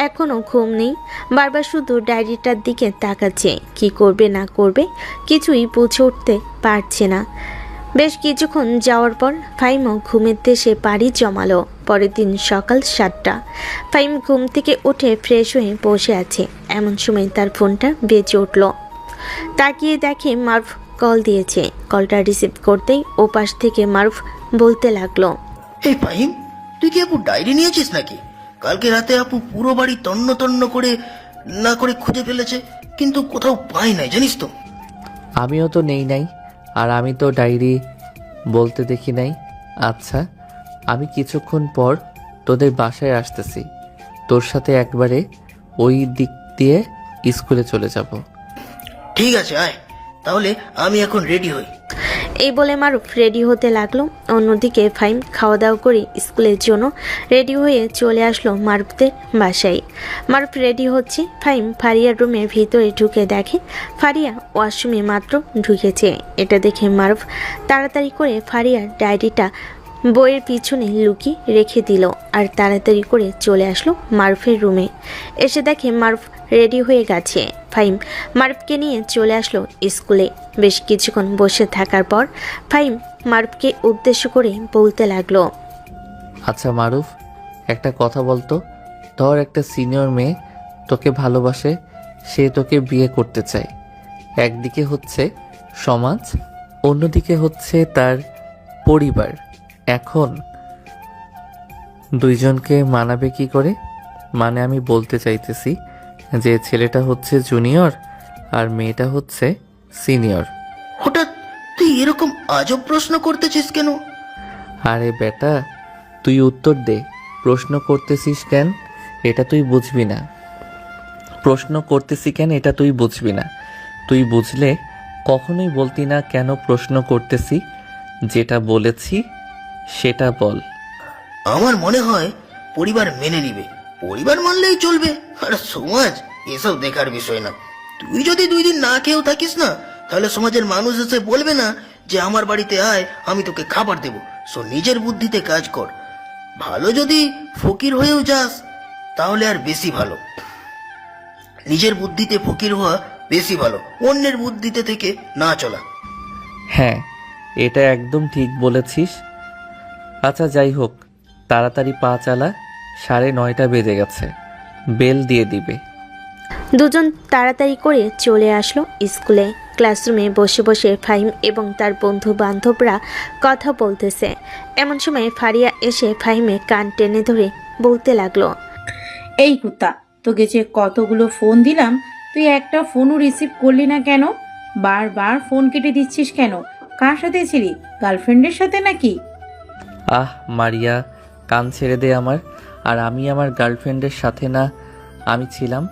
এখনও ঘুম নেই। বারবার শুধু ডায়েরিটার দিকে তাকাচ্ছে, কি করবে না করবে কিছুই বুঝে উঠতে পারছে না। বেশ কিছুক্ষণ যাওয়ার পর ফাহিমও ঘুমের দেশে পাড়ি জমালো। পরের দিন সকাল 7টা। ফাহিম ঘুম থেকে উঠে ফ্রেশ হয়ে বসে আছে, এমন সময় তার ফোনটা বেজে উঠল। তাকিয়ে দেখে মারুফ কল দিয়েছে। কলটা রিসিভ করতেই ওপাশ থেকে মারুফ বলতে লাগলো। এই ফাহিম, তুই কি আপু ডায়েরি নিয়েছিস নাকি? কালকে রাতে আপু পুরো বাড়ি তন্ন তন্ন করে না করে খুঁজে ফেলেছে, কিন্তু কোথাও পাই নাই, জানিস তো। আমিও তো নেই নাই, আর আমি তো ডায়েরি বলতে দেখি নাই। আচ্ছা, আমি কিছুক্ষণ পর তোদের বাসায় আসতেছি, তোর সাথে একবারে ওই দিক দিয়ে স্কুলে চলে যাব। ঠিক আছে, আয় তাহলে, আমি এখন রেডি হই। এই বলে মারুফ রেডি হতে লাগলো। অন্যদিকে ফাহিম খাওয়া দাওয়া করে স্কুলের জন্য রেডি হয়ে চলে আসলো মারুফদের বাসায়। মারুফ রেডি হচ্ছে, ফাহিম ফারিয়ার রুমের ভিতরে ঢুকে দেখে ফারিয়া ওয়াশরুমে মাত্র ঢুকেছে। এটা দেখে মারুফ তাড়াতাড়ি করে ফারিয়ার ডায়েরিটা বইয়ের পিছনে লুকিয়ে রেখে দিল আর তাড়াতাড়ি করে চলে আসলো মারুফের রুমে। এসে দেখে মারুফ রেডি হয়ে গেছে। ফাহিম মারুফকে নিয়ে চলে আসলো স্কুলে। বেশ কিছুক্ষণ বসে থাকার পর ফাহিম মারুফকে উদ্দেশ্য করে বলতে লাগলো। আচ্ছা মারুফ, একটা কথা বলতো, ধর একটা সিনিয়র মেয়ে তোকে ভালোবাসে, সে তোকে বিয়ে করতে চায়। একদিকে হচ্ছে সমাজ, অন্যদিকে হচ্ছে তার পরিবার। এখন দুইজনকে মানাবে কি করে? মানে আমি বলতে চাইতেছি যে ছেলেটা হচ্ছে জুনিয়র আর মেয়েটা হচ্ছে সিনিয়র। হঠাৎ তুই এরকম আজব প্রশ্ন করতেছিস কেন? আরে বেটা, তুই উত্তর দে। প্রশ্ন করতেছিস কেন এটা তুই বুঝবি না। প্রশ্ন করতেছি কেন এটা তুই বুঝবি না। তুই বুঝলে কখনোই বলতি না কেন প্রশ্ন করতেছি। যেটা বলেছি সেটা বল। আমার মনে হয় পরিবার মেনে নিবে, পরিবার মানলেই চলবে, আর সমাজ এসব দেখার বিষয় না। তুই যদি 2 দিন না খেয়েও থাকিস না, তাহলে সমাজের মানুষ এসে বলবে না যে আমার বাড়িতে আয়, আমি তোকে খাবার দেব। সো নিজের বুদ্ধিতে কাজ কর। ভালো যদি ফকির হয়েও যাস তাহলে আর বেশি ভালো। নিজের বুদ্ধিতে ফকির হওয়া বেশি ভালো, অন্যের বুদ্ধিতে থেকে না চলা। হ্যাঁ, এটা একদম ঠিক বলেছিস। আচ্ছা যাই হোক, তাড়াতাড়ি পা চালা, 9:30 বেজে গেছে, বেল দিয়ে দিবে। দুজন তাড়াতাড়ি করে চলে আসলো স্কুলে। ক্লাসরুমে বসে বসে ফাহিম এবং তার বন্ধু বান্ধবরা কথা বলতেছে। এমন সময় ফারিয়া এসে ফাহিমের কান টেনে ধরে বলতে লাগলো। এই কুত্তা, তোকে যে কতগুলো ফোন দিলাম, তুই একটা ফোনও রিসিভ করলি না কেন? বারবার ফোন কেটে দিচ্ছিস কেন? কার সাথে ছিলি? গার্লফ্রেন্ডের সাথে নাকি? আহ মারিয়া, কান ছেড়ে দে আমার। আর আমি আমার গার্লফ্রেন্ডের সাথে না, আমি ছিলাম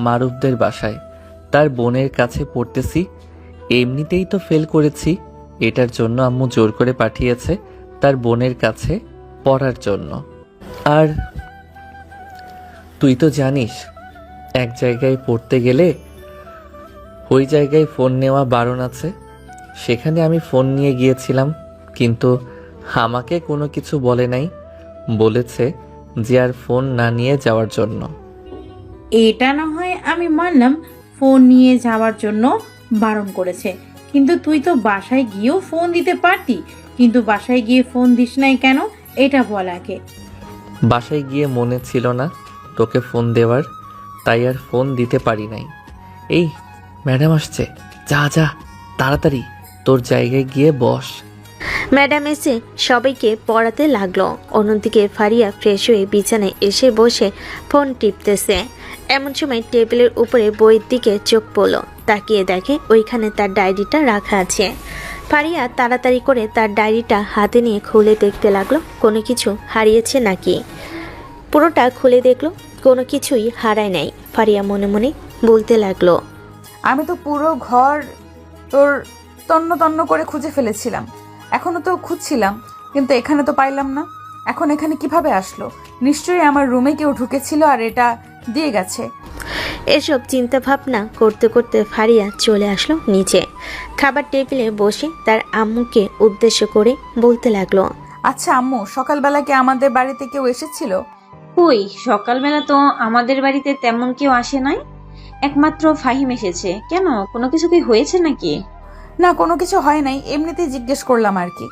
মারুফদের বাসায়, তার বোনের কাছে পড়তেছি। এমনিতেই তো ফেল করেছি, এটার জন্য আম্মু জোর করে পাঠিয়েছে তার বোনের কাছে পড়ার জন্য। আর তুই তো জানিস এক জায়গায় পড়তে গেলে ওই জায়গায় ফোন নেওয়া বারণ আছে। সেখানে আমি ফোন নিয়ে গিয়েছিলাম, কিন্তু আমাকে কোনো কিছু বলে নাই, বলেছে যে আর ফোন না নিয়ে যাওয়ার জন্য। এটা না হয় আমি মানলাম, ফোন নিয়ে যাওয়ার জন্য বারণ করেছে, কিন্তু তুই তো বাসায় গিয়েও ফোন দিতে পারতি। কিন্তু বাসায় গিয়ে ফোন দিস নাই কেন, এটা বল আগে। বাসায় গিয়ে মনে ছিল না তোকে ফোন দেওয়ার, তাই আর ফোন দিতে পারি নাই। এই ম্যাডাম আসছে, যা যা তাড়াতাড়ি তোর জায়গায় গিয়ে বস। ম্যাডাম এসে সবাইকে পড়াতে লাগলো। অন্যদিকে ফারিয়া ফ্রেশ হয়ে বিছানায় এসে বসে ফোন টিপতেছে। এমন সময় টেবিলের উপরে বইয়ের দিকে চোখ পড়ল। তাকিয়ে দেখে ওইখানে তার ডায়েরিটা রাখা আছে। ফারিয়া তাড়াতাড়ি করে তার ডায়েরিটা হাতে নিয়ে খুলে দেখতে লাগলো কোনো কিছু হারিয়েছে নাকি। পুরোটা খুলে দেখলো কোনো কিছুই হারায় নাই। ফারিয়া মনে মনে বলতে লাগলো, আমি তো পুরো ঘর তোর তন্ন তন্ন করে খুঁজে ফেলেছিলাম, এখনো তো খুঁজছিলাম, কিন্তু এখানে তো পাইলাম না। এখন এখানে কিভাবে আসলো? নিশ্চয়ই আমার রুমে কেউ ঢুকেছিল আর এটা দিয়ে গেছে। এসব চিন্তা ভাবনা করতে করতে ফারিয়া চলে আসলো নিচে। খাবার টেবিলে বসে তার আম্মুকে উদ্দেশ্য করে বলতে লাগলো, আচ্ছা আম্মু, সকালবেলা কি আমাদের বাড়িতে কেউ এসেছিল? কই, সকালবেলা তো আমাদের বাড়িতে তেমন কেউ আসে নাই, একমাত্র ফাহিম এসেছে। কেন, কোনো কিছু কি হয়েছে নাকি? না, কোনো কিছু হয় নাই, এমনিতেই জিজ্ঞেস করলাম আর কি।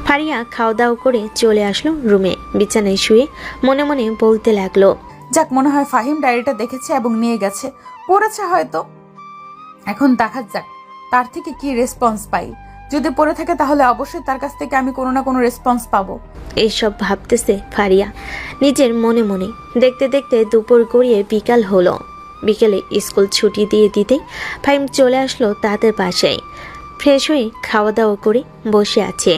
ফারিয়া খাওয়া দাওয়া করে চলে আসলো রুমে। বিছানায় শুয়ে মনে মনে বলতে লাগলো, যাক, মনে হয় ফাহিম ডায়েরিটা দেখেছে এবং নিয়ে গেছে, পড়েছে হয়তো। এখন দেখা যাক তার থেকে কি রেসপন্স পাই। যদি পড়ে থাকে তাহলে অবশ্যই তার কাছ থেকে আমি কোনো না কোনো রেসপন্স পাবো। এইসব ভাবতেছে ফারিয়া নিজের মনে মনে। দেখতে দেখতে দুপুর গড়িয়ে বিকাল হলো। বিকেলে স্কুল ছুটি দিয়ে দিতেই ফাহিম চলে আসলো তাদের বাসায়। ফ্রেশ হয়ে খাওয়া দাওয়া করে বসে আছে।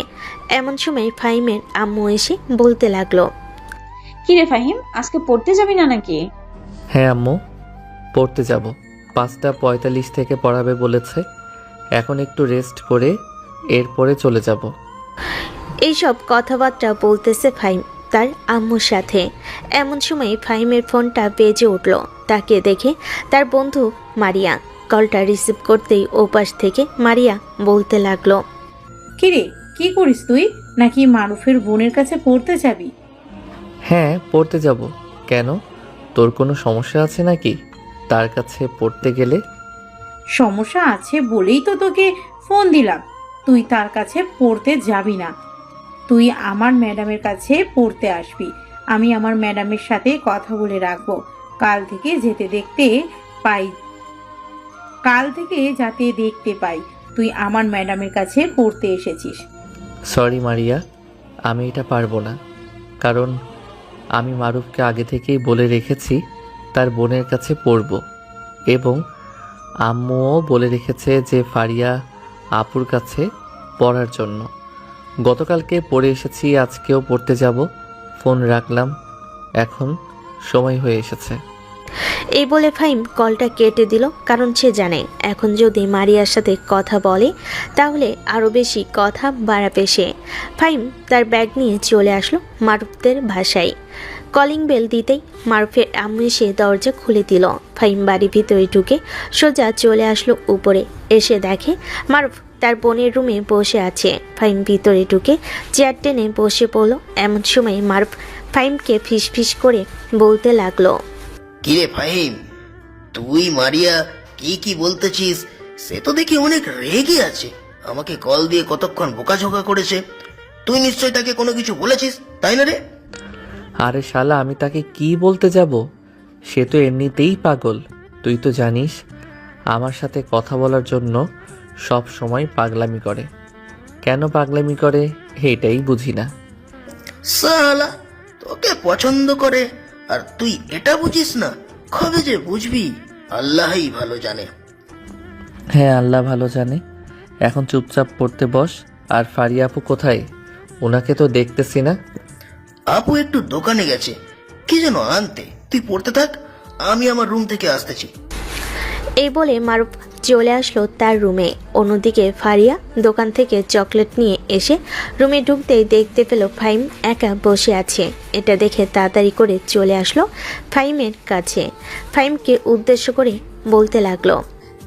এমন সময় ফাহিমের আম্মু এসে বলতে লাগলো, কিরে ফাহিম, আজকে পড়তে যাবি না নাকি? হ্যাঁ আম্মু, পড়তে যাব। 5:45 থেকে পড়াবে বলেছে। এখন একটু রেস্ট করে এরপরে চলে যাব। এইসব কথাবার্তা বলতেছে ফাহিম তার আম্মুর সাথে। এমন সময় ফাহিমের ফোনটা বেজে উঠল। তাকে দেখে তার বন্ধু মারিয়া। কলটা রিসিভ করতেই ওপাশ থেকে মারিয়া বলতে লাগলো, কিরে, কি করিস তুই? নাকি মারুফের বোনের কাছে পড়তে যাবি? হ্যাঁ, পড়তে যাব। কেন, তোর কোনো সমস্যা আছে নাকি তার কাছে পড়তে গেলে? সমস্যা আছে বলেই তো তোকে ফোন দিলাম। তুই তার কাছে পড়তে যাবি না, তুই আমার ম্যাডামের কাছে পড়তে আসবি। আমি আমার ম্যাডামের সাথে কথা বলে রাখবো। কাল থেকে যাতে দেখতে পাই তুই আমার ম্যাডামের কাছে পড়তে এসেছিস। সরি মারিয়া, আমি এটা পারবো না। কারণ আমি মারুফকে আগে থেকেই বলে রেখেছি তার বোনের কাছে পড়ব, এবং আম্মুও বলে রেখেছে যে ফারিয়া আপুর কাছে পড়ার জন্য। গতকালকে পড়ে এসেছি, আজকেও পড়তে যাব। ফোন রাখলাম, এখন সময় হয়ে এসেছে। এই বলে ফাহিম কলটা কেটে দিল। কারণ সে জানে এখন যদি মারিয়ার সাথে কথা বলে তাহলে আরও বেশি কথা বাড়াবে সে। ফাহিম তার ব্যাগ নিয়ে চলে আসলো মারুফদের বাসায়। কলিং বেল দিতেই মারুফের আম্মু এসে দরজা খুলে দিল। ফাহিম বাড়ির ভিতরে ঢুকে সোজা চলে আসলো উপরে। এসে দেখে মারুফ তার বোনের রুমে বসে আছে। ফাহিম ভিতরে ঢুকে চেয়ার টেনে বসে পড়ল। এমন সময় মারুফ ফাহিমকে ফিসফিস করে বলতে লাগলো, কিরে ফাহিম, তুই মারিয়া কি কি বলতেছিস? সে তো দেখি অনেক রেগে আছে। আমাকে কল দিয়ে কতক্ষণ বোকাঝোকা করেছে। তুই নিশ্চয় তাকে কোনো কিছু বলেছিস, তাই না রে? আরে শালা, আমি তাকে কি বলতে যাব? সে তো এমনিতেই পাগল। তুই তো জানিস আমার সাথে কথা বলার জন্য সব সময় পাগলামি করে। কেন পাগলামি করে এটাই বুঝি না। সালা, তোকে পছন্দ করে আর তুই এটা বুঝিস না? কবে যে বুঝবি আল্লাহই ভালো জানে। হ্যাঁ, আল্লাহ ভালো জানে। এখন চুপচাপ পড়তে বস। আর ফারিয়া আপু কোথায়? ওনাকে তো দেখতেছি না। আপু একটু দোকানে গেছে, কি যেন আনতে। তুই পড়তে থাক, আমি আমার রুম থেকে আসতেছি। এই বলে মারুফ চলে আসলো তার রুমে। অন্যদিকে ফারিয়া দোকান থেকে চকলেট নিয়ে এসে রুমে ঢুকতেই দেখতে পেল ফাহিম একা বসে আছে। এটা দেখে তাড়াতাড়ি করে চলে আসলো ফাহিমের কাছে। ফাহিমকে উদ্দেশ্য করে বলতে লাগলো,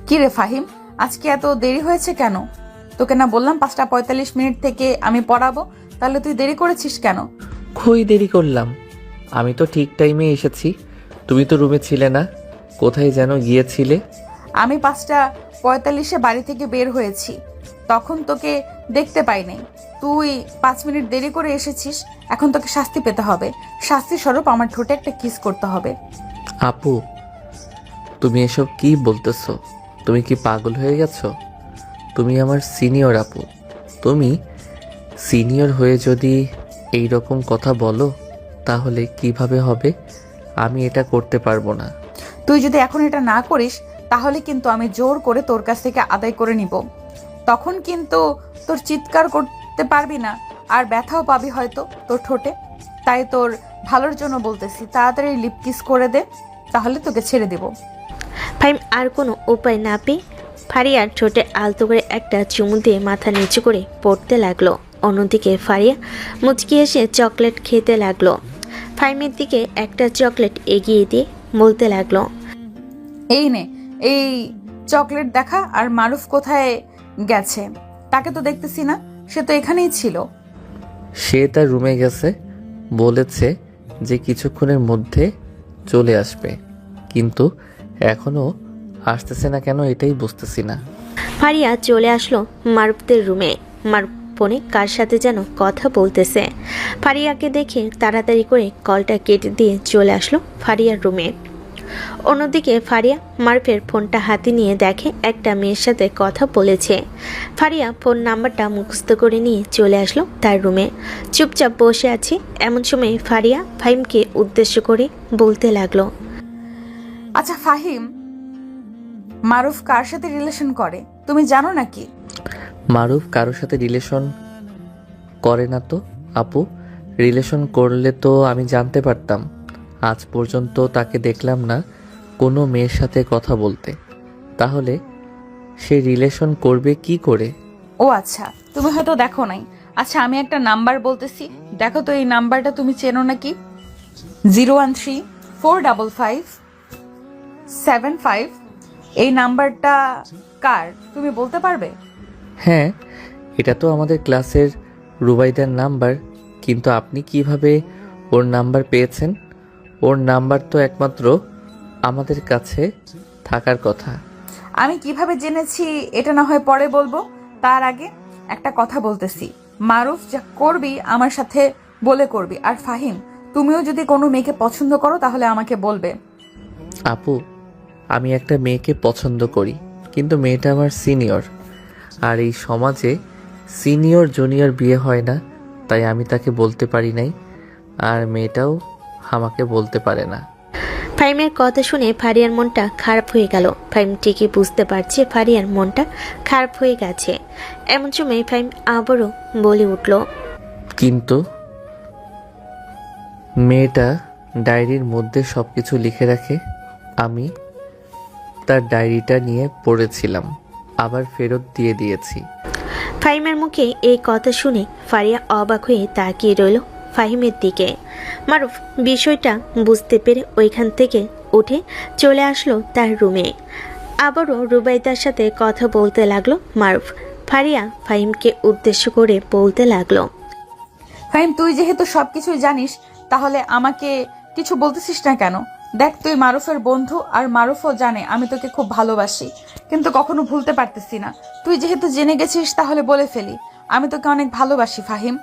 কি রে ফাহিম, আজকে এত দেরি হয়েছে কেন? তোকে না বললাম 5:45 থেকে আমি পড়াবো, তাহলে তুই দেরি করেছিস কেন? কই দেরি করলাম? আমি তো ঠিক টাইমে এসেছি। তুমি তো রুমে ছিলে না, কোথায় যেন গিয়েছিলে? আমি 5:45 বাড়ি থেকে বের হয়েছি, তখন তোকে দেখতে পাইনি। তুই 5 মিনিট দেরি করে এসেছিস। এখন তোকে শাস্তি পেতে হবে। শাস্তি স্বরূপ আমার ঠোঁটে একটা কিস করতে হবে। আপু, তুমি এসব কি বলতেছো? তুমি কি পাগল হয়ে গেছো? তুমি আমার সিনিয়র আপু। তুমি সিনিয়র হয়ে যদি এই রকম কথা বলো তাহলে কিভাবে হবে? আমি এটা করতে পারবো না। তুই যদি এখন এটা না করিস তাহলে কিন্তু আমি জোর করে তোর কাছ থেকে আদায় করে নিব। তখন কিন্তু তোর চিৎকার করতে পারবি না, আর ব্যথাও পাবি হয়তো তোর ঠোঁটে। তাই তোর ভালোর জন্য বলতেছি, তাড়াতাড়ি লিপ কিস করে দে, তাহলে তোকে ছেড়ে দেব। ফাহিম আর কোনো উপায় না পেয়ে ফারিয়ার ঠোঁটে আলতো করে একটা চুমু দিয়ে মাথা নিচু করে পড়তে লাগলো। অন্যদিকে ফারিয়া মুচকি এসে চকলেট খেতে লাগলো। ফাহিমের দিকে একটা চকলেট এগিয়ে দিয়ে বলতে লাগলো, এই নে, এই চকলেট দেখা। আর মারুফ কোথায় গেছে? তাকে তো দেখতেছি না, সে তো এখানেই ছিল। সে তার রুমে গেছে, বলেছে যে কিছুক্ষণের মধ্যে চলে আসবে, কিন্তু এখনো আসতেছে না কেন এটাই বুঝতেছি না। ফারিয়া চলে আসলো মারুফদের রুমে। মারুফ ফোনে কার সাথে যেন কথা বলতেছে। ফারিয়াকে দেখে তাড়াতাড়ি করে কলটা কেটে দিয়ে চলে আসলো ফারিয়ার রুমে। অন্যদিকে ফারিয়া মারুফের ফোনটা হাতে নিয়ে দেখে একটা মেয়ের সাথে কথা বলেছে। ফারিয়া ফোন নাম্বারটা মুখস্থ করে নিয়ে চলে আসলো তার রুমে। চুপচাপ বসে আছে এমন সময় ফারিয়া ফাহিমকে উদ্দেশ্য করে বলতে লাগলো, আচ্ছা ফাহিম, মারুফ কার সাথে রিলেশন করে তুমি জানো নাকি? মারুফ কারোর সাথে রিলেশন করে না তো আপু। রিলেশন করলে তো আমি জানতে পারতাম। আজ পর্যন্ত তাকে দেখলাম না কোনো মেয়ের সাথে কথা বলতে, তাহলে সে রিলেশন করবে কি করে? ও আচ্ছা, তুমি হয়তো দেখো নাই। আচ্ছা আমি একটা নাম্বার বলতেছি, দেখো তো এই নাম্বারটা তুমি চেনো নাকি? 013-455-75। এই নাম্বারটা কার তুমি বলতে পারবে? হ্যাঁ, এটা তো আমাদের ক্লাসের রুবাইদার নাম্বার, কিন্তু আপনি কিভাবে ওর নাম্বার পেয়েছেন? ওর নাম্বার তো একমাত্র আমাদের কাছে থাকার কথা। আমি কিভাবে জেনেছি এটা না হয় পরে বলবো, তার আগে একটা কথা বলতেছি। মারুফ যা করবি আমার সাথে বলে করবি। আর ফাহিম, তুমিও যদি কোনো মেয়েকে পছন্দ করো তাহলে আমাকে বলবে। আপু, আমি একটা মেয়েকে পছন্দ করি, কিন্তু মেয়েটা আমার সিনিয়র, আর এই সমাজে সিনিয়র জুনিয়র বিয়ে হয় না, তাই আমি তাকে বলতে পারি নাই, আর মেয়েটাও আমাকে বলতে পারে না। ফাহিমের কথা শুনে ফারিয়ার মনটা খারাপ হয়ে গেল। ফাহিম ঠিকই বুঝতে পারছে ফারিয়ার মনটা খারাপ হয়ে গেছে। এমন সময় ফাহিম আবারও বলে উঠল, কিন্তু মেয়েটা ডায়েরির মধ্যে সব কিছু লিখে রাখে। আমি তার ডায়েরিটা নিয়ে পড়েছিলাম, আবার ফেরত দিয়ে দিয়েছি। ফাহিমের মুখে এই কথা শুনে ফারিয়া অবাক হয়ে তাকিয়ে রইল ফাহিমের দিকে। মারুফ বিষয়টা বুঝতে পেরে ওইখান থেকে উঠে চলে আসলো তার রুমে। আবারও রুবাইদার সাথে কথা বলতে লাগলো মারুফ। ফারিয়া ফাহিমকে উদ্দেশ্য করে বলতে লাগলো, ফাহিম, তুই যেহেতু সবকিছুই জানিস তাহলে আমাকে কিছু বলতেছিস না কেন? দেখ, তুই মারুফের বন্ধু, আর মারুফও জানে আমি তোকে খুব ভালোবাসি, কিন্তু কখনো ভুলতে পারতেছি না। তুই যেহেতু জেনে গেছিস তাহলে বলে ফেলি, আমি তোকে অনেক ভালোবাসি ফাহিম।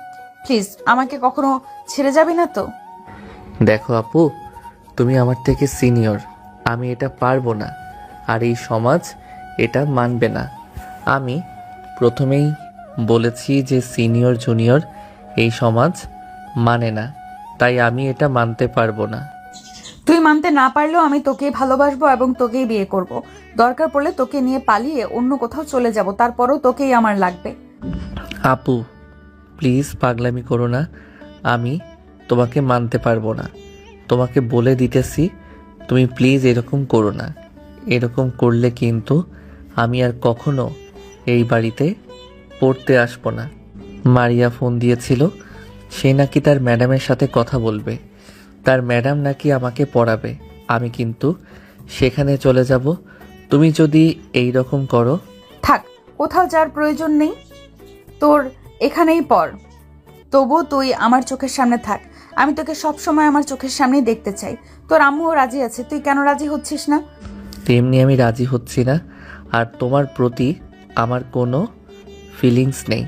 প্লিজ আমাকে কখনো ছেড়ে যাবি না তো? দেখো আপু, তুমি আমার থেকে সিনিয়র, আমি এটা পারবো না, আর এই সমাজ এটা মানবে না। আমি প্রথমেই বলেছি যে সিনিয়র জুনিয়র এই সমাজ মানে না, তাই আমি এটা মানতে পারবো না। তুই মানতে না পারলেও আমি তোকেই ভালোবাসবো এবং তোকেই বিয়ে করব। দরকার পড়লে তোকে নিয়ে পালিয়ে অন্য কোথাও চলে যাব, তারপরেও তোকেই আমার লাগবে। আপু প্লিজ পাগলামি করো না, আমি তোমাকে মানতে পারবো না। তোমাকে বলে দিতেছি, তুমি প্লিজ এরকম করো না। এরকম করলে কিন্তু আমি আর কখনো এই বাড়িতে পড়তে আসবো না। মারিয়া ফোন দিয়েছিল, সে নাকি তার ম্যাডামের সাথে কথা বলবে, তার ম্যাডাম নাকি আমাকে পড়াবে। আমি কিন্তু সেখানে চলে যাব। তুমি যদি এই রকম করো। থাক, কোথাও যাওয়ার প্রয়োজন নেই, তোর এখানেই পড়। তবু তুই আমার চোখের সামনে থাক, আমি তোকে সব সময় আমার চোখের সামনেই দেখতে চাই। তোর আম্মুও রাজি আছে, তুই কেন রাজি হচ্ছিস না? তেমনি আমি রাজি হচ্ছি না, আর তোমার প্রতি আমার কোনো ফিলিংস নেই।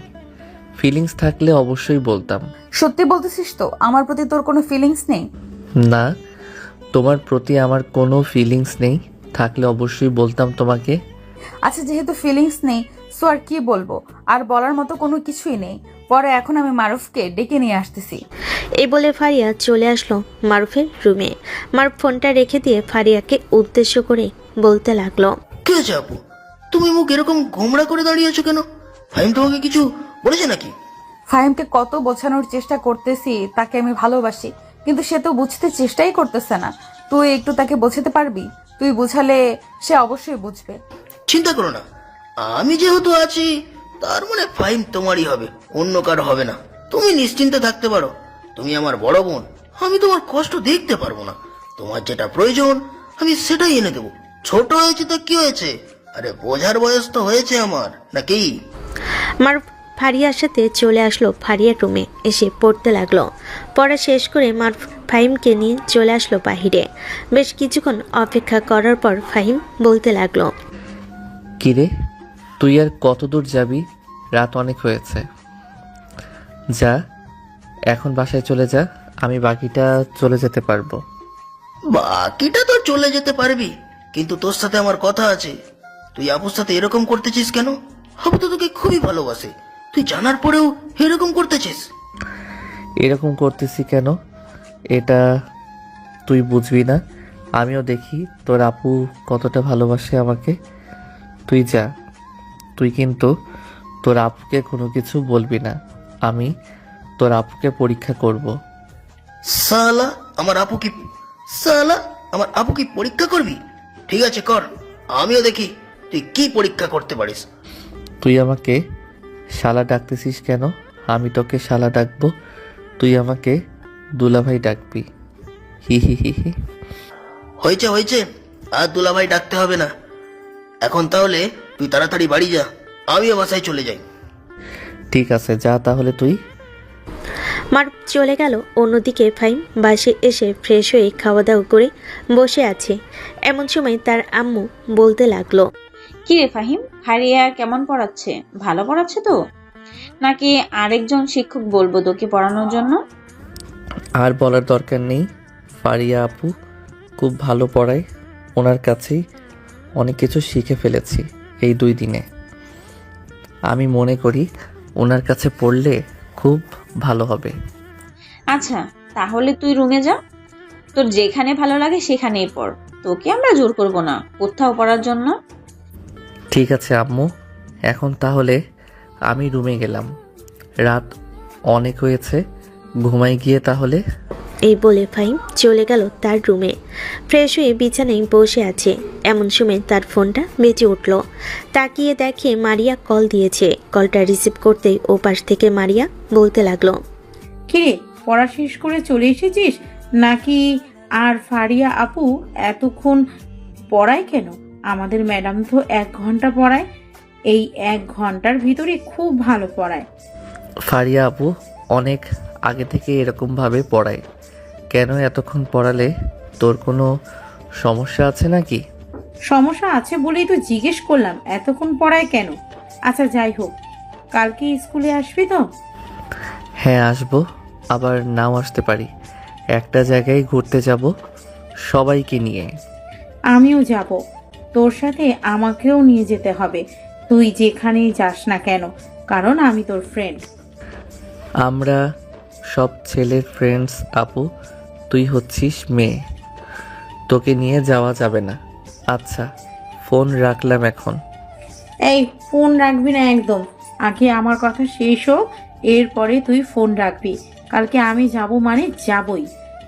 ফিলিংস থাকলে অবশ্যই বলতাম। সত্যি বলতেছিস তো আমার প্রতি তোর কোনো ফিলিংস নেই? না, তোমার প্রতি আমার কোনো ফিলিংস নেই, থাকলে অবশ্যই বলতাম তোমাকে। আচ্ছা, যেহেতু ফিলিংস নেই সো আর কি বলবো, আর বলার মতো কোনো কিছুই নেই। পরে এখন আমি মারুফকে ডেকে নিয়ে আসতেছি। এই বলে ফারিয়া চলে আসলো মারুফের রুমে। মারুফ ফোনটা রেখে দিয়ে ফারিয়াকে উদ্দেশ্য করে বলতে লাগলো, কি হয়েছে আপু, তুমি মুখ এরকম গোমড়া করে দাঁড়িয়ে আছো কেন? ফাহিম তোমাকে কিছু বলেছে নাকি? ফাহিমকে কত বোঝানোর চেষ্টা করতেছি তাকে আমি ভালোবাসি, কিন্তু সে তো বুঝতে চেষ্টাই করতেছে না। তুই একটু তাকে বোঝাতে পারবি? তুই বুঝালে সে অবশ্যই বুঝবে। চিন্তা করো না, আমি যেহেতু আছি তার মানে ফাইম তোমারই হবে, অন্য কারো হবে না। তুমি নিশ্চিন্তে থাকতে পারো, তুমি আমার বড় বোন, আমি তোমার কষ্ট দেখতে পারবো না। তোমার যেটা প্রয়োজন আমি সেটাই এনে দেবো। ছোট হয়েছে তো কি হয়েছে, আরে বোঝার বয়স তো হয়েছে আমার, নাকি? মারুফ ফারিয়ার সাথে চলে আসলো ফারিয়ার রুমে, এসে পড়তে লাগলো। পড়া শেষ করে মারুফ ফাহিমকে নিয়ে চলে আসলো বাহিরে। বেশ কিছুক্ষণ অপেক্ষা করার পর ফাহিম বলতে লাগলো, কিরে, তুই আর কত দূর যাবি? রাত অনেক হয়েছে। যা, এখন বাসায় চলে যা, আমি বাকিটা চলে যেতে পারবো। বাকিটা তো চলে যেতে পারবি, কিন্তু তোর সাথে আমার কথা আছে। তুই আপুর সাথে এরকম করতেছিস কেন? আপু তো তোকে খুবই ভালোবাসে, তুই জানার পরেও এরকম করতেছিস। এরকম করতেছি কেন এটা তুই বুঝবি না? আমিও দেখি তোর আপু কতটা ভালোবাসে আমাকে। তুই যা, তুই কিন্তু তোর আপুকে কোনো কিছু বলবি না। আমি তোর আপুকে পরীক্ষা করব। সালা আমার আপু কি পরীক্ষা করবি? ঠিক আছে কর, আমিও দেখি তুই কি পরীক্ষা করতে পারিস। তুই আমাকে শালা ডাকতেছিস কেন? আমি তোকে শালা ডাকবো, তুই আমাকে দুলাভাই ডাকবি। হি হি হি হি। হয়েছে হয়েছে, আর দুলাভাই ডাকতে হবে না। এখন তাহলে তুই তাড়াতাড়ি বাড়ি যা, আমিও বাসায় চলে যাই। ঠিক আছে, যা তাহলে তুই। মারুফ চলে গেল। অন্যদিকে ফাহিম বাসে এসে ফ্রেশ হয়ে খাওয়া দাওয়া করে বসে আছে। এমন সময় তার আম্মু বলতে লাগলো, কি রে ফাহিম, ফারিয়া কেমন পড়াচ্ছে? ভালো পড়াচ্ছে তো, নাকি আরেকজন শিক্ষক বলবো তোকে পড়ানোর জন্য? আর বলার দরকার নেই, ফারিয়া আপু খুব ভালো পড়ায়। ওনার কাছেই অনেক কিছু শিখে ফেলেছি এই 2 দিনে। আমি মনে করি ওনার কাছে পড়লে খুব ভালো হবে। আচ্ছা, তাহলে তুই রুমে যা, তোর যেখানে ভালো লাগে সেখানেই পড়। তোকে আমরা জোর করব না কোথাও পড়ার জন্য। ঠিক আছে আম্মু, এখন তাহলে আমি রুমে গেলাম। রাত অনেক হয়েছে, ঘুমাই গিয়ে তাহলে। এই বলে ফাহিম চলে গেল তার রুমে। ফ্রেশ হয়ে বিছানায় বসে আছে। এমন সময় তার ফোনটা বেজে উঠল। তাকিয়ে দেখে মারিয়া কল দিয়েছে। কলটা রিসিভ করতেই ওপাশ থেকে মারিয়া বলতে লাগলো, কিরে, পড়া শেষ করে চলে এসেছিস নাকি? আর ফারিয়া আপু এতক্ষণ পড়ায় কেন? আমাদের ম্যাডাম তো 1 ঘন্টা পড়ায়, এই 1 ঘন্টার ভিতরে খুব ভালো পড়ায়। ফারিয়া আপু অনেক আগে থেকে এরকমভাবে পড়ায়। কেন এতক্ষণ পড়ালে? তোর কোনো সমস্যা আছে নাকি? সমস্যা আছে বলেই তো জিজ্ঞেস করলাম এতক্ষণ পড়ায় কেন। আচ্ছা যাই হোক, কালকে স্কুলে আসবি তো? হ্যাঁ আসবো, আবার নাও আসতে পারি। একটা জায়গায় ঘুরতে যাব সবাইকে নিয়ে। আমিও যাব, তোর সাথে আমাকেও নিয়ে যেতে হবে, তুই যেখানেই যাস না কেন, কারণ আমি তোর ফ্রেন্ড। আমরা সব ছেলের ফ্রেন্ডস আপু, তুই হচ্ছিস মেয়ে, তোকে নিয়ে যাওয়া যাবে না। আচ্ছা, ফোন রাখলাম এখন। এই ফোন রাখবি না একদম, আগে আমার কথা শেষ হোক, এরপরে তুই ফোন রাখবি। কালকে আমি যাব মানে যাবই।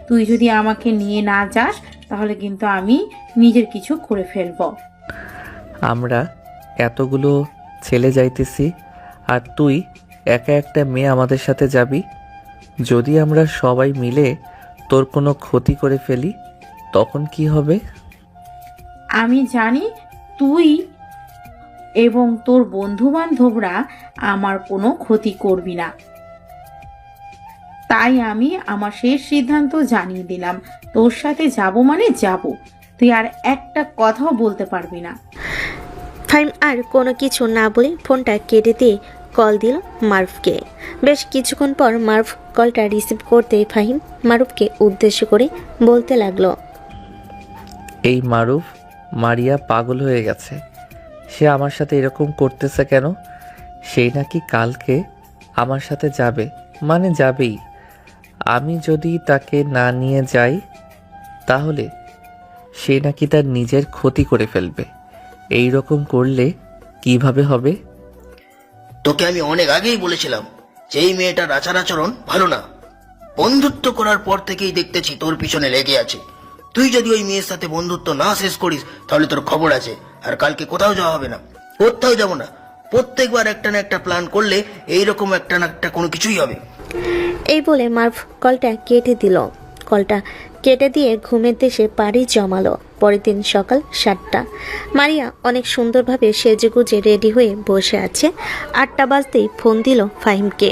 তুই যদি আমাকে নিয়ে না যাস তাহলে কিন্তু আমি নিজের কিছু করে ফেলবো। আমরা এতগুলো ছেলে যাইতেছি আর তুই একা একটা মেয়ে আমাদের সাথে যাবি। যদি আমরা সবাই মিলে তোর কোনো ক্ষতি করে ফেলি তখন কি হবে? আমি জানি তুই এবং তোর বন্ধু বান্ধবরা আমার কোনো ক্ষতি করবি না, তাই আমি আমার শেষ সিদ্ধান্ত জানিয়ে দিলাম। তোর সাথে যাব মানে যাব, তুই আর একটা কথাও বলতে পারবি না। ফাহিম আর কোনো কিছু না বলে ফোনটা কেটে দিয়ে কল দিল মারুফকে। বেশ কিছুক্ষণ পর মারুফ কলটা রিসিভ করতে ফাহিম মারুফকে উদ্দেশ্য করে বলতে লাগলো, এই মারুফ মারিয়া পাগল হয়ে গেছে। সে আমার সাথে এরকম করতেছে কেন? সেই নাকি কালকে আমার সাথে যাবে, মানে যাবেই। আমি যদি তাকে না নিয়ে যাই তাহলে সে নাকি তার নিজের ক্ষতি করে ফেলবে। এই রকম করলে কিভাবে হবে? তোকে আমি অনেক আগেই বলেছিলাম যে এই মেয়েটার আচার আচরণ ভালো না। বন্ধুত্ব করার পর থেকেই দেখতেছি তোর পিছনে লেগে আছে। তুই যদি ওই মেয়ের সাথে বন্ধুত্ব না শেষ করিস তাহলে তোর খবর আছে। আর কালকে কোথাও যাওয়া হবে না, কোথাও যাবো না। প্রত্যেকবার একটা না একটা প্ল্যান করলে এইরকম একটা না একটা কোনো কিছুই হবে। এই বলে মারুফ কলটা কেটে দিল। কলটা কেটে দিয়ে ঘুমের দেশে পাড়ি জমালো। পরের দিন সকাল 7টা। মারিয়া অনেক সুন্দরভাবে সেজেগুজে রেডি হয়ে বসে আছে। 8টা বাজতেই ফোন দিল ফাহিমকে।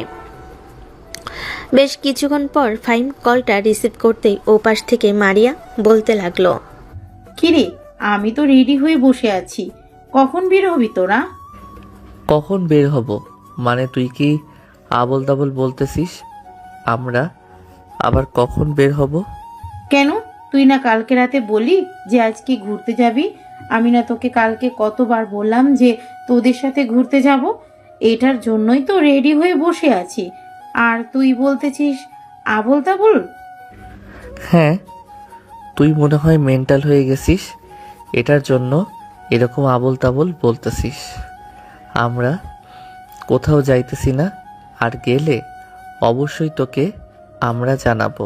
বেশ কিছুক্ষণ পর ফাহিম কলটা রিসিভ করতেই ওপাশ থেকে মারিয়া বলতে লাগলো, কিরে, আমি তো রেডি হয়ে বসে আছি, কখন বের হবি তোরা? কখন বের হব মানে তুই কি আবল তাবল বলতেছিস? আমরা আবার কখন বের হব? কেন, তুই না কালকে রাতে বললি যে আজকে ঘুরতে যাবি? আমি না তোকে কালকে কতবার বললাম যে তোদের সাথে ঘুরতে যাব? এটার জন্যই তো রেডি হয়ে বসে আছি, আর তুই বলতেছিস আবোল তাবোল। হ্যাঁ, তুই মনে হয় মেন্টাল হয়ে গেছিস, এটার জন্য এরকম আবল তাবল বলতেছিস। আমরা কোথাও যাইতেছি না, আর গেলে অবশ্যই তোকে আমরা জানাবো।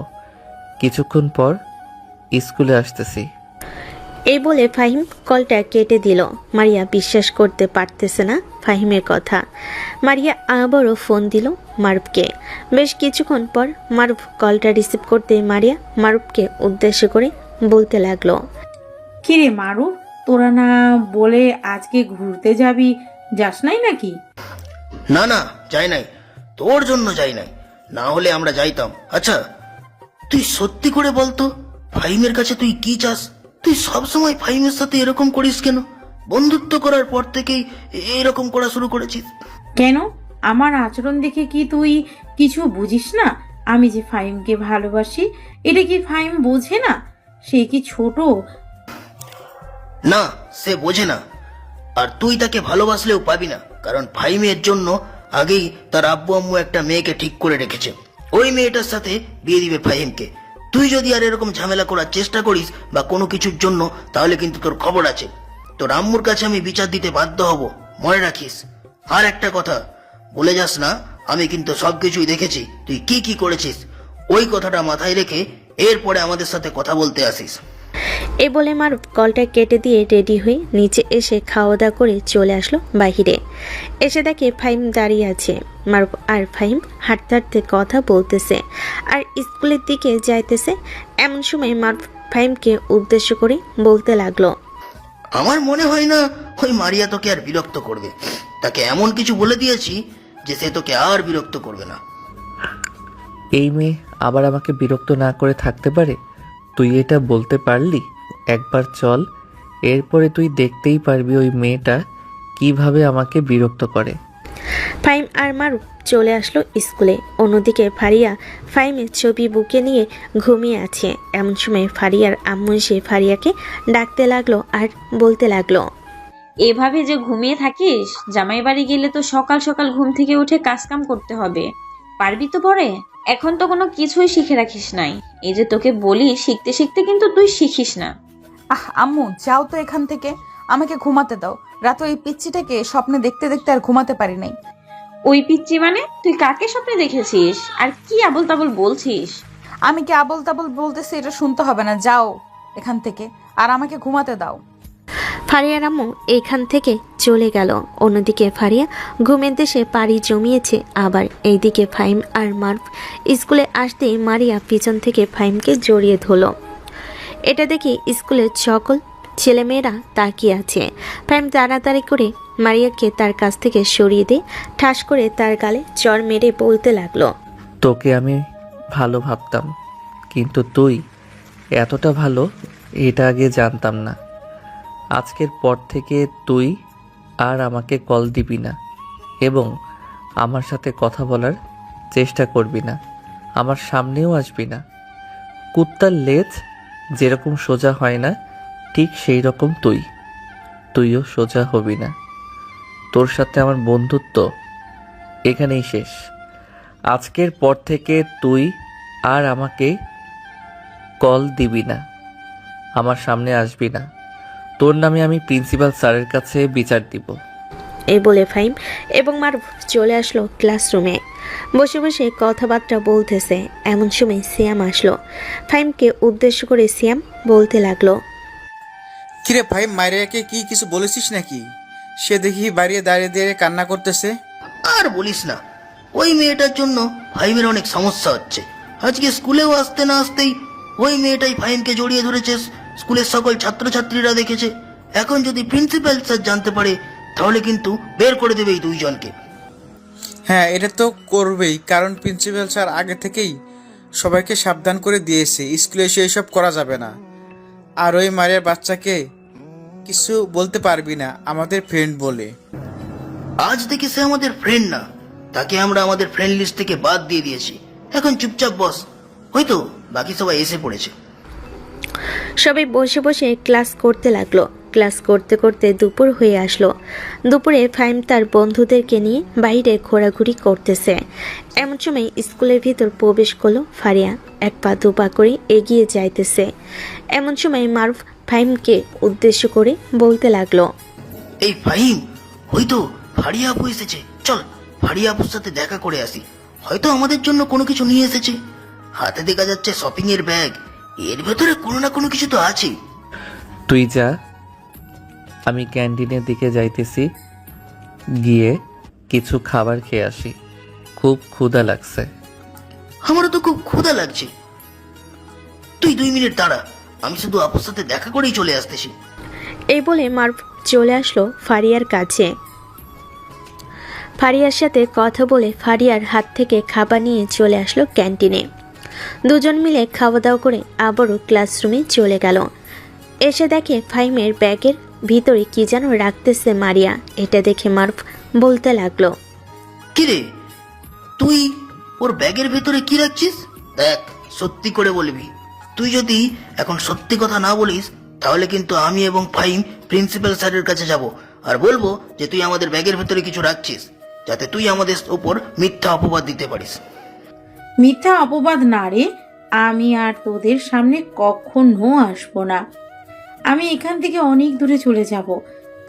কিছুক্ষণ পর স্কুলে আসতেছি। এই বলে ফাহিম কলটা কেটে দিল। মারিয়া বিশ্বাস করতে পারতেছে না ফাহিমের কথা। মারিয়া আবারও ফোন দিল মারুফকে। বেশ কিছুক্ষণ পর মারুফ কলটা রিসিভ করতে মারিয়া মারুফকে উদ্দেশ্য করে বলতে লাগলো, কিরে মারু, তোরা না বলে আজকে ঘুরতে যাবি, যাস নাই নাকি? না না, যাই নাই, তোর জন্য যাই নাই, না হলে আমরা যাইতাম। আচ্ছা তুই সত্যি করে বলতো, ফাহিমের কাছে তুই কি চাস? তুই সবসময় ফাহিমের সাথে এরকম করিস কেন? বন্ধুত্ব করার পর থেকেই এরকম করা শুরু করেছিস। কেন, আমার আচরণ দেখে কি তুই কিছু বুঝিস না? আমি যে ফাহিমকে ভালোবাসি, এটা কি ফাহিম বোঝে না? সে কি ছোট? না, সে বোঝে না, আর তুই তাকে ভালোবাসলেও পাবি না, কারণ ফাহিমের জন্য আগেই তার আব্বু আম্মু একটা মেয়েকে ঠিক করে রেখেছে। ওই মেয়েটার সাথে বিয়ে দিবে ফাহিমকে। তুই যদি আর এরকম ঝামেলা করার চেষ্টা করিস বা কোনো কিছুর জন্য, তাহলে কিন্তু তোর খবর আছে। তোর আম্মুর কাছে আমি বিচার দিতে বাধ্য হব, মনে রাখিস। আর একটা কথা বলে যাস না, আমি কিন্তু সবকিছুই দেখেছি তুই কি কি করেছিস। ওই কথাটা মাথায় রেখে এরপরে আমাদের সাথে কথা বলতে আসিস। এই বলে মারুফ কলটা কেটে দিয়ে রেডি হয়ে নিচে এসে খাওয়া দাওয়া করে চলে আসলো বাহিরে। এসে দেখে ফাহিম দাঁড়িয়ে আছে। মারুফ আর ফাহিম হাঁটতে হাঁটতে কথা বলতেছে আর স্কুলের দিকে যাইতেছে। এমন সময় মারুফ ফাহিমকে উদ্দেশ্য করে বলতে লাগলো, আমার মনে হয় না ওই মারিয়া তোকে আর বিরক্ত করবে। তাকে এমন কিছু বলে দিয়েছি যে সে তোকে আর বিরক্ত করবে না। এই মেয়ে আবার আমাকে বিরক্ত না করে থাকতে পারে? তুই এটা বলতে পারলি? একবার চল, এরপরে তুই দেখতেই পারবি ওই মেয়েটা কিভাবে আমাকে বিরক্ত করে। ফাহিম আর মারুফ চলে আসলো স্কুলে। অন্যদিকে ফারিয়া ফাহিমের ছবি বুকে নিয়ে ঘুমিয়ে আছে। এমন সময় ফারিয়ার আম্মু এসে ফারিয়াকে ডাকতে লাগলো আর বলতে লাগলো, এভাবে যে ঘুমিয়ে থাকিস, জামাই বাড়ি গেলে তো সকাল সকাল ঘুম থেকে উঠে কাজকাম করতে হবে, পারবি তো পরে? এখন তো কোনো কিছুই শিখে রাখিস নাই। এই যে তোকে বলি, শিখতে শিখতে কিন্তু তুই শিখিস না। আম্মু যাও তো এখান থেকে, আমাকে ঘুমাতে দাও। রাতে ওই পিচ্চিটাকে স্বপ্নে দেখতে দেখতে আর ঘুমাতে পারি নাই। ওই পিচ্চি মানে? তুই কাকে স্বপ্নে দেখেছিস? আর কি আবল তাবল বলছিস? আমি কি আবল তাবল বলতেছি এটা শুনতে হবে না, যাও এখান থেকে আর আমাকে ঘুমাতে দাও। ফারিয়ার আম্মু এখান থেকে চলে গেল। অন্যদিকে ফারিয়া ঘুমের দেশে পাড়ি জমিয়েছে। আবার এইদিকে ফাহিম আর মারুফ স্কুলে আসতেই মারিয়া পিছন থেকে ফাহিমকে জড়িয়ে ধরল। এটা দেখে স্কুলের সকল ছেলেমেয়েরা তাকিয়ে আছে। ফাহিম তাড়াতাড়ি করে মারিয়াকে তার কাছ থেকে সরিয়ে দিয়ে ঠাস করে তার গালে চড় মেরে বলতে লাগলো, তোকে আমি ভালো ভাবতাম, কিন্তু তুই এতটা ভালো এটা আগে জানতাম না। আজকের পর থেকে তুই আর আমাকে কল দিবি না এবং আমার সাথে কথা বলার চেষ্টা করবি না, আমার সামনেও আসবি না। কুত্তার লেজ যেরকম সোজা হয় না, ঠিক সেই রকম তুইও সোজা হবি না। তোর সাথে আমার বন্ধুত্ব এখানেই শেষ। আজকের পর থেকে তুই আর আমাকে কল দিবি না, আমার সামনে আসবি না। তোর নামে আমি প্রিন্সিপাল স্যারের কাছে বিচার দিব। এই বলে ফাহিম এবং মারুফ চলে আসলো ক্লাসরুমে। বসে বসে কথাবার্তা বলতেছে। এমন সময় সিয়াম আসলো। ফাহিমকে উদ্দেশ্য করে সিয়াম বলতে লাগলো, কিরে ভাই, মারিয়াকে কি কিছু বলেছিস নাকি? সে দেখি বাইরে দাঁড়িয়ে দাঁড়িয়ে কান্না করতেছে। আর বলিস না, ওই মেয়েটার জন্য ফাহিমের অনেক সমস্যা হচ্ছে। আজকে স্কুলেও আসতে না আসতেই ওই মেয়েটাই ফাহিমকে জড়িয়ে ধরেছে। স্কুলের সকল ছাত্রছাত্রীরা দেখেছে। এখন যদি প্রিন্সিপাল স্যার জানতে পারে তাহলে কিন্তু বের করে দেবে এই দুইজনকে। হ্যাঁ, এটা তো করবেই, কারণ প্রিন্সিপাল স্যার আগে থেকেই সবাইকে সাবধান করে দিয়েছে স্কুলে এসে এসব করা যাবে না। আর ওই মারিয়ার বাচ্চাকে কিছু বলতে পারবি না আমাদের ফ্রেন্ড বলে। আজ থেকে সে আমাদের ফ্রেন্ড না, তাকে আমরা আমাদের ফ্রেন্ড লিস্ট থেকে বাদ দিয়ে দিয়েছি। এখন চুপচাপ বস, হয়তো বাকি সবাই এসে পড়েছে। সবাই বসে বসে ক্লাস করতে লাগলো। ক্লাস করতে করতে দুপুর হয়ে আসলো। দুপুরে ফাহিম তার বন্ধুদেরকে নিয়ে বাইরে ঘোরাঘুরি করতেছে। এমন সময় স্কুলের ভিতর প্রবেশ করলো ফারিয়া। এক পা দু পা করে এগিয়ে যাইতেছে। এমন সময় মারুফ ফাহিমকে উদ্দেশ্য করে বলতে লাগলো, এই ফাহিম, হয়তো ফারিয়া আপু এসেছে, চল ফারিয়া আপুর সাথে দেখা করে আসি। হয়তো আমাদের জন্য কোনো কিছু নিয়ে এসেছে। হাতে দেখা যাচ্ছে শপিং এর ব্যাগ, এর ভেতরে কোনো না কোনো কিছু তো আছে। তুই যা, আমি ক্যান্টিনের দিকে যাইতেছি, গিয়ে কিছু খাবার খেয়ে আসি, খুব ক্ষুধা লাগছে। আমারও তো খুব ক্ষুধা লাগছে। তুই 2 মিনিট দাঁড়া, আমি শুধু আপুর সাথে দেখা করেই চলে আসতেছি। এই বলে মারুফ চলে আসলো ফারিয়ার কাছে। ফারিয়ার সাথে কথা বলে ফারিয়ার হাত থেকে খাবার নিয়ে চলে আসলো ক্যান্টিনে। দুজন মিলে খাওয়া দাওয়া করে আবারও ক্লাসরুমে চলে গেল। এসে দেখে ফাহিমের ব্যাগের ভিতরে কি যেন রাখতেছে মারিয়া। এটা দেখে মারুফ বলতে লাগলো, কিরে, তুই ওর ব্যাগের ভেতরে কি রাখছিস? দেখ, সত্যি করে বলবি। তুই যদি এখন সত্যি কথা না বলিস তাহলে কিন্তু আমি এবং ফাহিম প্রিন্সিপাল স্যারের কাছে যাব আর বলবো যে তুই আমাদের ব্যাগের ভেতরে কিছু রাখছিস, যাতে তুই আমাদের ওপর মিথ্যা অপবাদ দিতে পারিস। মিথ্যা অপবাদ না রে, আমি আর তোদের সামনে কখনো আসবো না। আমি এখান থেকে অনেক দূরে চলে যাব,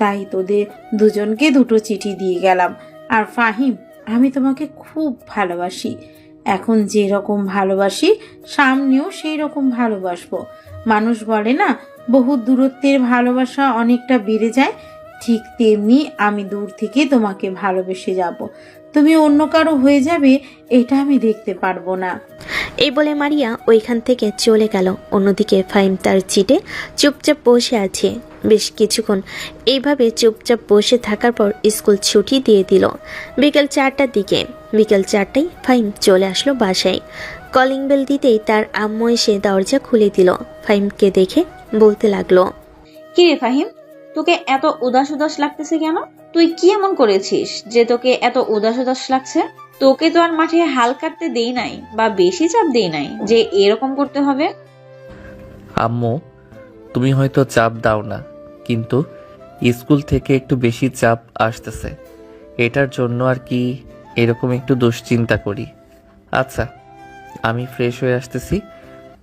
তাই তোদের দুজনকে 2টো চিঠি দিয়ে গেলাম। আর ফাহিম, আমি তোমাকে খুব ভালোবাসি। এখন যে রকম ভালোবাসি সামনেও সেই রকম ভালোবাসবো। মানুষ বলে না, বহু দূরত্বের ভালোবাসা অনেকটা বেড়ে যায়, ঠিক তেমনি আমি দূর থেকে তোমাকে ভালোবেসে যাব। তুমি অন্য কারো হয়ে যাবে এটা আমি দেখতে পারবো না। এই বলে মারিয়া ওইখান থেকে চলে গেল। অন্যদিকে ফাহিম তার চিটে চুপচাপ বসে আছে। বেশ কিছুক্ষণ এইভাবে চুপচাপ বসে থাকার পর স্কুল ছুটি দিয়ে দিল বিকেল 4টার দিকে। বিকেল 4টায় ফাহিম চলে আসলো বাসায়। কলিং বেল দিতেই তার আম্মু এসে দরজা খুলে দিল। ফাহিমকে দেখে বলতে লাগলো, কি রে ফাহিম, তোকে এত উদাস উদাস লাগতেছে কেন? তুই কি এমন করেছিস যে তোকে এত উদাস উদাস লাগছে? তোকে তো আর মাঠে হাল কাটতে দেই নাই বা বেশি চাপ দেই নাই যে এরকম করতে হবে। আম্মু, তুমি হয়তো চাপ দাও না, কিন্তু স্কুল থেকে একটু বেশি চাপ আসতেছে, এটার জন্য আর কি এরকম একটু দুশ্চিন্তা করি। আচ্ছা, আমি ফ্রেশ হয়ে আসতেছি,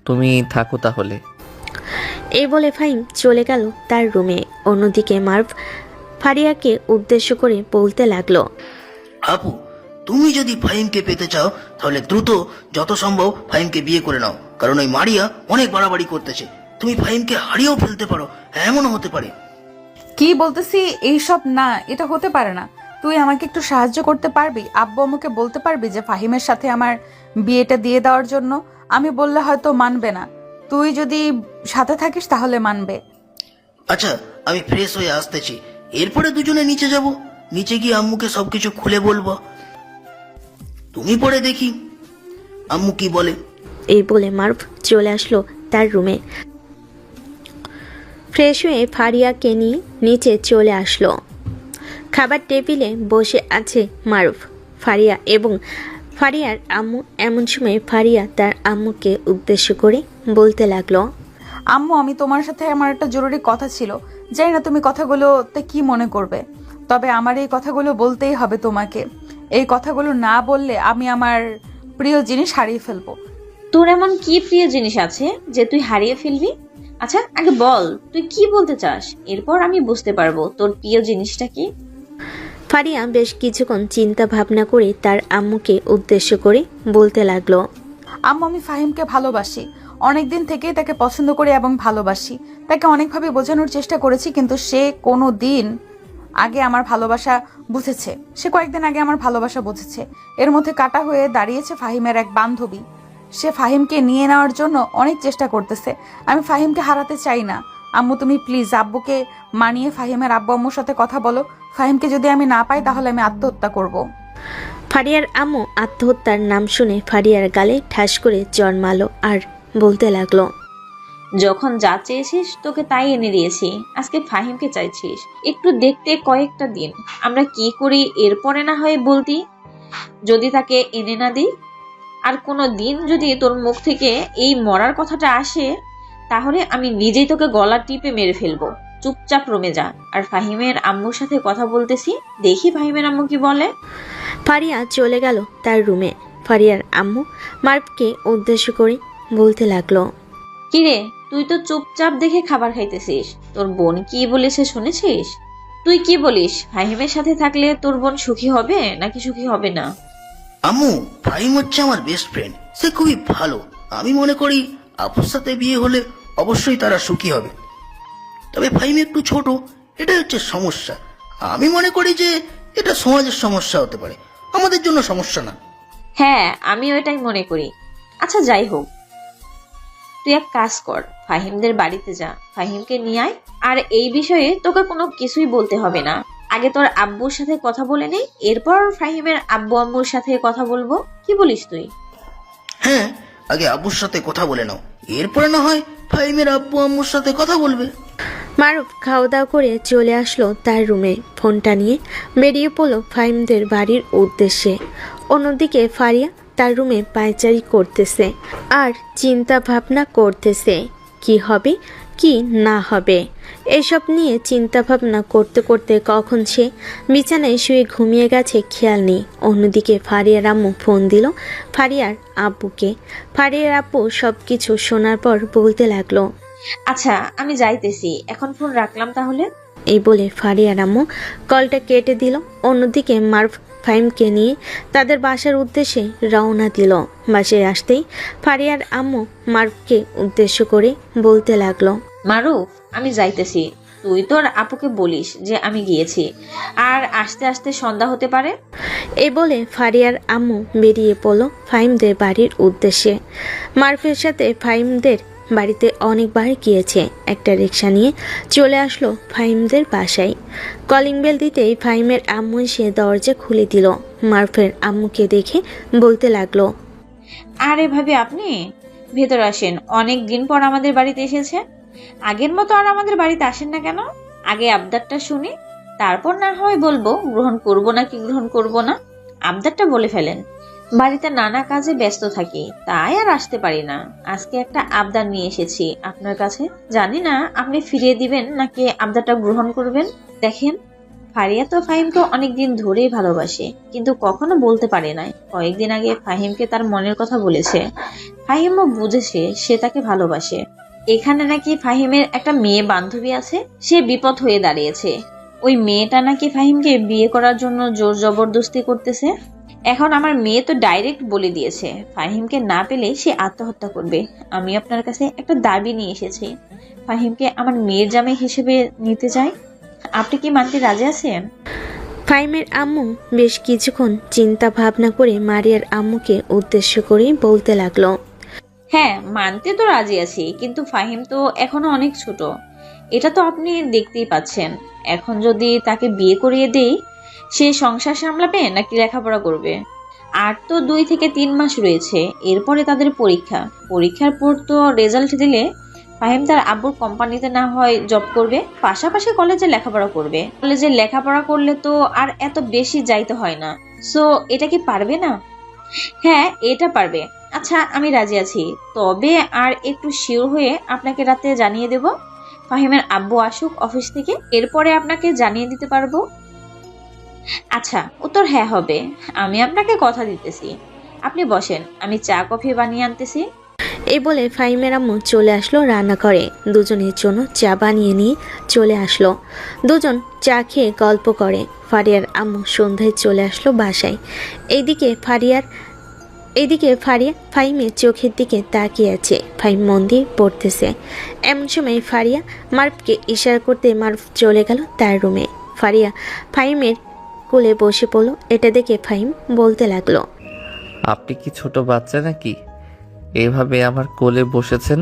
তুমি থাকো তাহলে। এই বলে ফাহিম চলে গেল তার রুমে। অন্যদিকে মারুফ ফারিয়াকে উদ্দেশ্য করে বলতে লাগলো, আপু, তুমি যদি ফাহিমকে পেতে চাও তাহলে দ্রুত যত সম্ভব ফাহিমকে বিয়ে করে নাও, কারণ ওই মারিয়া অনেক বাড়াবাড়ি করতেছে। তুমি ফাহিমকে হারিয়েও ফেলতে পারো, এমনও হতে পারে। কি বলতেছি এইসব? না, এটা হতে পারে না। তুই আমাকে একটু সাহায্য করতে পারবি? আব্বু আম্মুকে বলতে পারবি যে ফাহিমের সাথে আমার বিয়েটা দিয়ে দেওয়ার জন্য? আমি বললে হয়তো মানবে না, তুই যদি সাথে থাকিস তাহলে মানবে। আচ্ছা, আমি ফ্রেশ হয়ে আসতেছি, এরপরে দুজনে নিচে যাব। নিচে গিয়ে আম্মুকে সবকিছু খুলে বলবো। তুমি পরে দেখি আম্মু কি বলে। এই বলে মারুফ চলে আসলো তার রুমে। ফ্রেশ হয়ে ফারিয়াকে নিয়ে নিচে চলে আসলো। খাবার টেবিলে বসে আছে মারুফ, ফারিয়া এবং ফারিয়ার আম্মু। এমন সময় ফারিয়া তার আম্মুকে উদ্দেশ্য করে বলতে লাগলো, আম্মু, আমি তোমার সাথে আমার একটা জরুরি কথা ছিল। জানি না তুমি কথাগুলোতে কি মনে করবে, তবে আমার এই কথাগুলো বলতেই হবে তোমাকে। এই কথাগুলো না বললে আমি আমার প্রিয় জিনিস হারিয়ে ফেলবো। তোর এমন কি প্রিয় জিনিস আছে যে তুই হারিয়ে ফেলবি? আচ্ছা, আগে বল তুই কি বলতে চাস, এরপর আমি বুঝতে পারবো তোর প্রিয় জিনিসটা কি। ফারিয়া বেশ কিছুক্ষণ চিন্তা ভাবনা করে তার আম্মুকে উদ্দেশ্য করে বলতে লাগলো, আম্মু, আমি ফাহিমকে ভালোবাসি। অনেকদিন থেকেই তাকে পছন্দ করি এবং ভালোবাসি। তাকে অনেকভাবে বোঝানোর চেষ্টা করেছি, কিন্তু সে কোনো দিন আগে আমার ভালোবাসা বুঝেছে, সে কয়েকদিন আগে আমার ভালোবাসা বুঝেছে। এর মধ্যে কাটা হয়ে দাঁড়িয়েছে ফাহিমের এক বান্ধবী। সে ফাহিমকে নিয়ে নেওয়ার জন্য অনেক চেষ্টা করতেছে। আমি ফাহিমকে হারাতে চাই না। আম্মু তুমি প্লিজ আব্বুকে মানিয়ে ফাহিমের আব্বু আম্মুর সাথে কথা বলো। ফাহিমকে যদি আমি না পাই তাহলে আমি আত্মহত্যা করব। ফারিয়ার আম্মু আত্মহত্যার নাম শুনে ফারিয়ার গালে ঠাস করে জন্মালো আর বলতে লাগলো, যখন যা চেয়েছিস তোকে তাই এনে দিয়েছি, আজকে ফাহিমকে চাইছিস। একটু দেখতে কয়েকটা দিন আমরা কি করি, এরপরে না হয় বলতি যদি তাকে এনে না দিই। আর কোনো দিন যদি তোর মুখ থেকে এই মরার কথাটা আসে তাহলে আমি নিজেই তোকে গলা টিপে মেরে ফেলবো। চুপচাপ রুমে যা, আর ফাহিমের আম্মুর সাথে কথা বলতেছি, দেখি ফাহিমের আম্মু কি বলে। ফারিয়া চলে গেল তার রুমে। ফারিয়ার আম্মু মারুফকে উদ্দেশ্য করে বলতে লাগলো, কিরে তুই তো চুপচাপ দেখে খাবার খাইতেছিস, তোর বোন কি বলেছে শুনেছিস? তুই কি বলিস, ফাহিমের সাথে থাকলে তোর বোন সুখী হবে নাকি সুখী হবে না? আম্মু, ফাহিম হচ্ছে আমার বেস্ট ফ্রেন্ড, সে খুবই ভালো। আমি মনে করি আপুর সাথে বিয়ে হলে অবশ্যই তারা সুখী হবে। তবে ফাহিম একটু ছোট, এটা হচ্ছে সমস্যা। আমি মনে করি যে এটা সমাজের সমস্যা হতে পারে, আমাদের জন্য সমস্যা না। হ্যাঁ আমিও এটাই মনে করি। আচ্ছা যাই হোক, তুই এক কাজ কর, ফাহিমদের বাড়িতে যা, ফাহিমকে নিয়ে আয়। আর এই বিষয়ে তোকে কোনো কিছুই বলতে হবে না। আগে তোর আব্বুর সাথে কথা বলে নেই, এরপর ফাহিমের আব্বু আম্মুর সাথে কথা বলবো। কি বলিস তুই? হ্যাঁ, আগে আব্বুর সাথে কথা বলে নাও, এরপরে না হয় ফাহিমের আব্বু আম্মুর সাথে কথা বলবে। মারুফ খাওয়া দাওয়া করে চলে আসলো তার রুমে। ফোনটা নিয়ে বেরিয়ে পড়লো ফাহিমদের বাড়ির উদ্দেশ্যে। অন্যদিকে ফারিয়া তার রুমে পায়চারি করতেছে আর চিন্তা ভাবনা করতেছে কি হবে কি না হবে। এসব নিয়ে চিন্তা ভাবনা করতে করতে কখন সে বিছানায় শুয়ে ঘুমিয়ে গেছে খেয়াল নেই। অন্যদিকে ফারিয়ার আম্মু ফোন দিল ফারিয়ার আব্বুকে। ফারিয়ার আব্বু সব কিছু শোনার পর বলতে লাগলো, আচ্ছা আমি যাইতেছি, এখন ফোন রাখলাম তাহলে। এই বলে ফারিয়ার আম্মু কলটা কেটে দিল। অন্যদিকে মারুফ ফাহিমকে নিয়ে তাদের বাসার উদ্দেশ্যে রওনা দিল। বাসায় আসতেই ফারিয়ার আম্মু মারুফকে উদ্দেশ্য করে বলতে লাগলো, মারুফ আমি যাইতেছি, তুই তোর আপুকে বলিস যে আমি গিয়েছি, আর আস্তে আস্তে সন্ধ্যা হতে পারে। এই বলে ফারিয়ার আম্মু বেরিয়ে পড়ল ফাহিমদের বাড়ির উদ্দেশ্যে। মারুফের সাথে ফাহিমদের বাড়িতে অনেকবার গিয়েছে। একটা রিক্সা নিয়ে চলে আসলো ফাহিমদের বাসায়। কলিং বেল দিতেই ফাহিমের আম্মু এসে দরজা খুলে দিল। মারুফের আম্মুকে দেখে বলতে লাগলো, আরে ভাবি আপনি ভেতর আসেন, অনেক দিন পর আমাদের বাড়িতে এসেছে। আগের মতো আর আমাদের বাড়িতে আসেন না কেন? আগে আবদারটা শুনি, তারপর না হয় বলবো গ্রহণ করব নাকি গ্রহণ করব না। আবদারটা বলে ফেলেন। বাড়িতে নানা কাজে ব্যস্ত থাকি, তাই আর আসতে পারি না। আজকে একটা আবদার নিয়ে এসেছি আপনার কাছে, জানি না আপনি ফিরিয়ে দিবেন নাকি আবদারটা গ্রহণ করবেন। দেখেন, ফারিয়া তো ফাহিমকে অনেকদিন ধরেই ভালোবাসে, কিন্তু কখনো বলতে পারে নাই। কয়েকদিন আগে ফাহিমকে তার মনের কথা বলেছে। ফাহিমও বুঝেছে সে তাকে ভালোবাসে। এখানে নাকি ফাহিমের একটা মেয়ে বান্ধবী আছে, সে বিপদ হয়ে দাঁড়িয়েছে। ওই মেয়েটা নাকি ফাহিমকে বিয়ে করার জন্য জোর জবরদস্তি করতেছে। এখন আমার মেয়ে তো ডাইরেক্ট বলে দিয়েছে ফাহিমকে না পেলে সে আত্মহত্যা করবে। আমি আপনার কাছে একটা দাবি নিয়ে এসেছি, ফাহিমকে আমার মেয়ের জামাই হিসেবে নিতে চাই। আপনি কি মানতে রাজি আছেন? ফাহিমের আম্মু বেশ কিছুক্ষণ চিন্তা ভাবনা করে মারিয়ার আম্মুকে উদ্দেশ্য করে বলতে লাগলো, হ্যাঁ মানতে তো রাজি আছি, কিন্তু ফাহিম তো এখনো অনেক ছোট, এটা তো আপনি দেখতেই পাচ্ছেন। এখন যদি তাকে বিয়ে করিয়ে দেই, সে সংসার সামলাবে নাকি লেখাপড়া করবে? আর তো 2 থেকে 3 মাস রয়েছে, এরপরে তাদের পরীক্ষা। পরীক্ষার পর তো রেজাল্ট দিলে ফাহিম তার আব্বুর কোম্পানিতে না হয় জব করবে, পাশাপাশি কলেজে লেখাপড়া করবে। কলেজে লেখাপড়া করলে তো আর এত বেশি যাইতে হয় না। সো এটা কি পারবে না? হ্যাঁ এটা পারবে। আচ্ছা আমি রাজি আছি, তবে আর একটু শিওর হয়ে আপনাকে রাতে জানিয়ে দেব। ফাহিমের আব্বু আসুক অফিস থেকে, এরপরে আপনাকে জানিয়ে দিতে পারবো। আচ্ছা উত্তর হ্যাঁ হবে, আমি আপনাকে কথা দিতেছি। আপনি বসেন, আমি চা কফি বানিয়ে আনতেছি। এই বলে ফাহিমের আম্মু চলে আসলো রান্নাঘরে। দুজনের জন্য চা বানিয়ে নিয়ে চলে আসলো। দুজন চা খেয়ে গল্প করে। ফারিয়ার আম্মু সন্ধ্যায় চলে আসলো বাসায়। এইদিকে ফারিয়া ফাহিমের চোখের দিকে তাকিয়ে আছে। ফাহিম মন দিয়ে পড়তেছে। এমন সময় ফারিয়া মারুফকে ইশারা করতে মারুফ চলে গেল তার রুমে। ফারিয়া ফাহিমের কোলে বসে পড়ল। এটা দেখে ফাহিম বলতে লাগলো, আপনি কি ছোট বাচ্চা নাকি এভাবে আমার কোলে বসেছেন?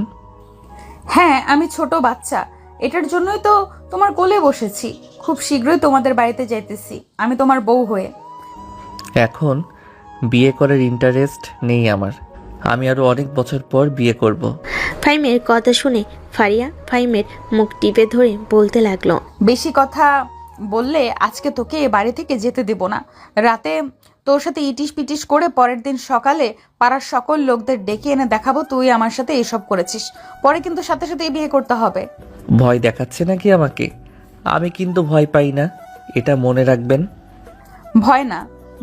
হ্যাঁ, আমি ছোট বাচ্চা, এটার জন্যই তো তোমার কোলে বসেছি। খুব শীঘ্রই তোমাদের বাড়িতে যাইতেছি আমি তোমার বউ হয়ে। এখন বিয়ে করার ইন্টারেস্ট নেই আমার। আমি আরো অনেক বছর পর বিয়ে করব। ফাহিমের কথা শুনে ফারিয়া ফাহিমের মুখ টিপে ধরে বলতে লাগলো, বেশি কথা বললে আজকে তোকে এ বাড়ি থেকে যেতে দেব না। রাতে তোর সাথে ইটিস পিটিস করে পরের দিন সকালে পাড়ার সকল লোকদের ডেকে এনে দেখাবো তুই আমার সাথে এসব করেছিস। পরে কিন্তু সাথে সাথে বিয়ে করতে হবে। ভয় দেখাচ্ছে নাকি আমাকে? আমি কিন্তু ভয় পাই না, এটা মনে রাখবেন। ভয় না,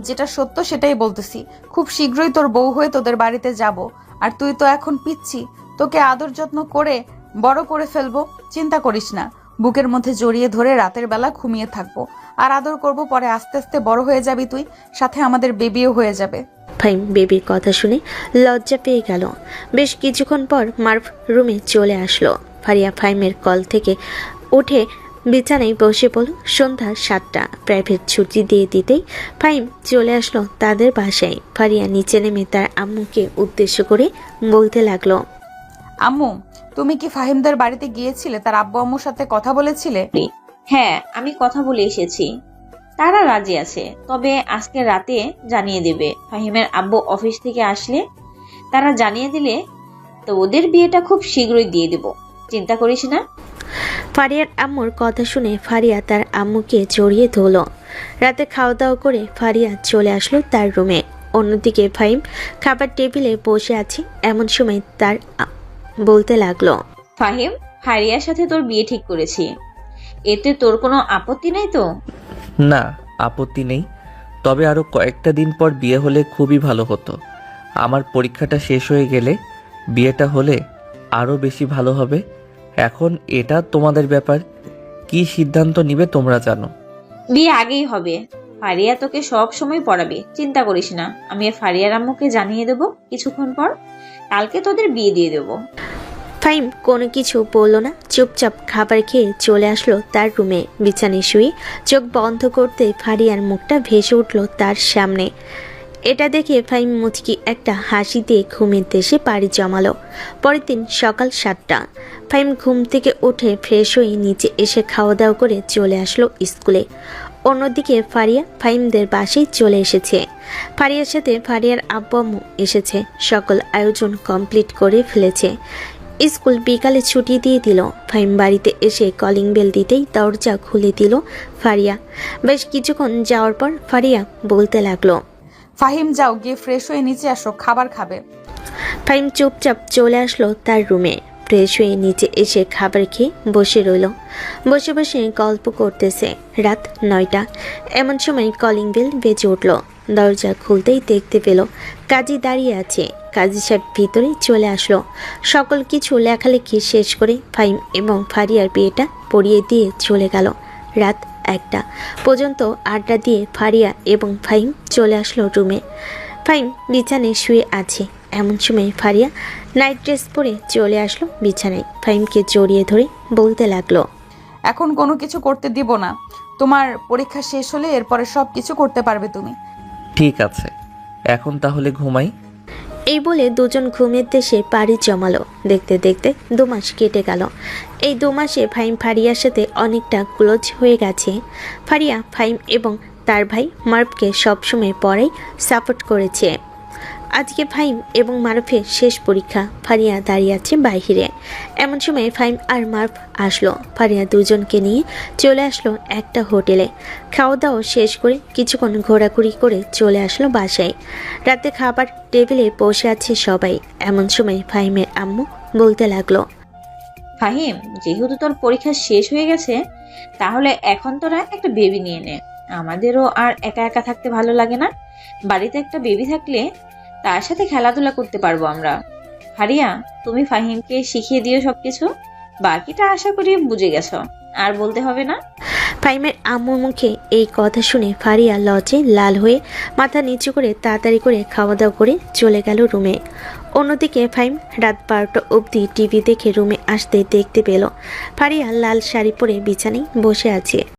যেটা সত্য সেটাই বলতেছি। খুব শীঘ্রই তোর বউ হয়ে তোদের বাড়িতে যাব। আর তুই তো এখন পিচ্ছি, তোকে আদর যত্ন করে বড় করে ফেলবো, চিন্তা করিস না। বুকের মধ্যে জড়িয়ে ধরে রাতের বেলা ঘুমিয়ে থাকবো আর আদর করব। পরে আস্তে আস্তে বড় হয়ে যাবি তুই, সাথে আমাদের বেবিও হয়ে যাবে। ফাহিম বেবির কথা শুনে লজ্জা পেয়ে গেল। বেশ কিছুক্ষণ পর মারুফ রুমে চলে আসলো। ফারিয়া ফাহিমের কল থেকে উঠে বিছানায় বসে পড়ল। সন্ধ্যা 7টা, প্রাইভেট ছুটি দিয়ে দিতেই ফাহিম চলে আসলো তাদের বাসায়। ফারিয়া নিচে নেমে তার আম্মুকে উদ্দেশ্য করে বলতে লাগলো, আম্মু, তুমি কি ফাহিমদের বাড়িতে গিয়েছিলে? তার আব্বু আম্মুর সাথে কথা বলেছিলে? হ্যাঁ, আমি কথা বলে এসেছি, তারা রাজি আছে। তবে আজকে রাতে জানিয়ে দেবে। ফাহিমের আব্বু অফিস থেকে আসলে তারা জানিয়ে দিলে তো ওদের বিয়েটা খুব শীঘ্রই দিয়ে দেব, চিন্তা করিস না। ফারিয়ার আম্মুর কথা শুনে ফারিয়া তার আম্মুকে জড়িয়ে ধরল। রাতে খাওয়া দাওয়া করে ফারিয়া চলে আসলো তার রুমে। অন্যদিকে ফাহিম খাবার টেবিলে বসে আছে। এমন সময় তার বলতে লাগলো, ফাহিম, ফারিয়ার সাথে তোর বিয়ে ঠিক করেছি, এতে তোর কোনো আপত্তি নেই তো? না, আপত্তি নেই। তবে আরো কয়েকটা দিন পর বিয়ে হলে খুবই ভালো হতো। আমার পরীক্ষাটা শেষ হয়ে গেলে বিয়েটা হলে আরো বেশি ভালো হবে। এখন এটা তোমাদের ব্যাপার, কি সিদ্ধান্ত নিবে তোমরা জানো। বিয়ে আগেই হবে, ফারিয়া তোকে সব সময় পড়াবে, চিন্তা করিস না। আমি ফারিয়ার আম্মুকে জানিয়ে দেবো কিছুক্ষণ পর, কালকে তোদের বিয়ে দিয়ে দেবো। ফাহিম কোনো কিছু বলল না, চুপচাপ খাবার খেয়ে চলে আসলো তার রুমে। বিছানায় শুয়ে চোখ বন্ধ করতে ফারিয়ার মুখটা ভেসে উঠল তার সামনে। এটা দেখে ফাহিম মুচকি একটা হাসি দিয়ে ঘুমের দেশে পাড়ি জমালো। পরের দিন সকাল 7টা, ফাহিম ঘুম থেকে উঠে ফ্রেশ হয়ে নিচে এসে খাওয়া দাওয়া করে চলে আসলো স্কুলে। অন্যদিকে ফারিয়া ফাহিমদের বাসায় চলে এসেছে। ফারিয়ার সাথে ফারিয়ার আব্বু আম্মু এসেছে। সকল আয়োজন কমপ্লিট করে ফেলেছে। স্কুল বিকালে ছুটি দিয়ে দিল। ফাহিম বাড়িতে এসে কলিং বেল দিতেই দরজা খুলে দিল ফারিয়া। বেশ কিছুক্ষণ যাওয়ার পর ফারিয়া বলতে লাগলো, ফাহিম, যাও গিয়ে ফ্রেশ হয়ে নিচে আসো, খাবার খাবে। ফাহিম চুপচাপ চলে আসলো তার রুমে। ফ্রেশ হয়ে নিচে এসে খাবার খেয়ে বসে রইল। বসে বসে গল্প করতেছে। রাত 9টা। এমন সময় কলিং বেল বেজে উঠল। দরজা খুলতেই দেখতে পেল কাজী দাঁড়িয়ে আছে। কাজী সাহেব ভিতরে চলে আসলো। সকল কিছু লেখালেখি শেষ করে ফাহিম এবং ফারিয়ার বিয়েটা পড়িয়ে দিয়ে চলে গেল। রাত 1টা পর্যন্ত আড্ডা দিয়ে ফারিয়া এবং ফাহিম চলে আসলো রুমে। ফাহিম বিছানায় শুয়ে আছে। এমন সময় ফারিয়া নাইট ড্রেস পরে চলে আসলো বিছানায়। ফাহিমকে জড়িয়ে ধরে বলতে লাগলো, এখন কোনো কিছু করতে দিব না। তোমার পরীক্ষা শেষ হলে এরপরে সব কিছু করতে পারবে তুমি। ঠিক আছে, এখন তাহলে ঘুমাই। এই বলে দুজন ঘুমের দেশে পাড়ি জমালো। দেখতে দেখতে 2 মাস কেটে গেল। এই 2 মাসে ফাহিম ফারিয়ার সাথে অনেকটা ক্লোজ হয়ে গেছে। ফারিয়া ফাহিম এবং তার ভাই মারুফকে সবসময় পড়াই সাপোর্ট করেছে। আজকে ফাহিম এবং মারুফের শেষ পরীক্ষা। ফারিয়া দাঁড়িয়ে আছে বাইরে। এমন সময় ফাহিম আর মারুফ আসলো। ফারিয়া দুজনকে নিয়ে চলে আসলো একটা হোটেলে। খাওয়া দাওয়া শেষ করে কিছুক্ষণ ঘোরাঘুরি করে চলে আসলো বাসায়। রাতে খাবার টেবিলে বসে আছে সবাই। এমন সময় ফাহিমের আম্মু বলতে লাগলো, ফাহিম, যেহেতু তোর পরীক্ষা শেষ হয়ে গেছে, তাহলে এখন তোরা একটা বেবি নিয়ে নে। আমাদেরও আর একা একা থাকতে ভালো লাগে না। বাড়িতে একটা বেবি থাকলে তার সাথে খেলাধুলা করতে পারবো আমরা। ফারিয়া, তুমি ফাহিমকে শিখিয়ে দিও সবকিছু। বাকিটা আশা করি বুঝে গেছো, আর বলতে হবে না। ফাহিমের আম্মুর মুখে এই কথা শুনে ফারিয়া লজ্জে লাল হয়ে মাথা নিচু করে তাড়াতাড়ি করে খাওয়া দাওয়া করে চলে গেল রুমে। অন্যদিকে ফাহিম রাত 12টা অবধি টিভি দেখে রুমে আসতে দেখতে পেল ফারিয়া লাল শাড়ি পরে বিছানায় বসে আছে।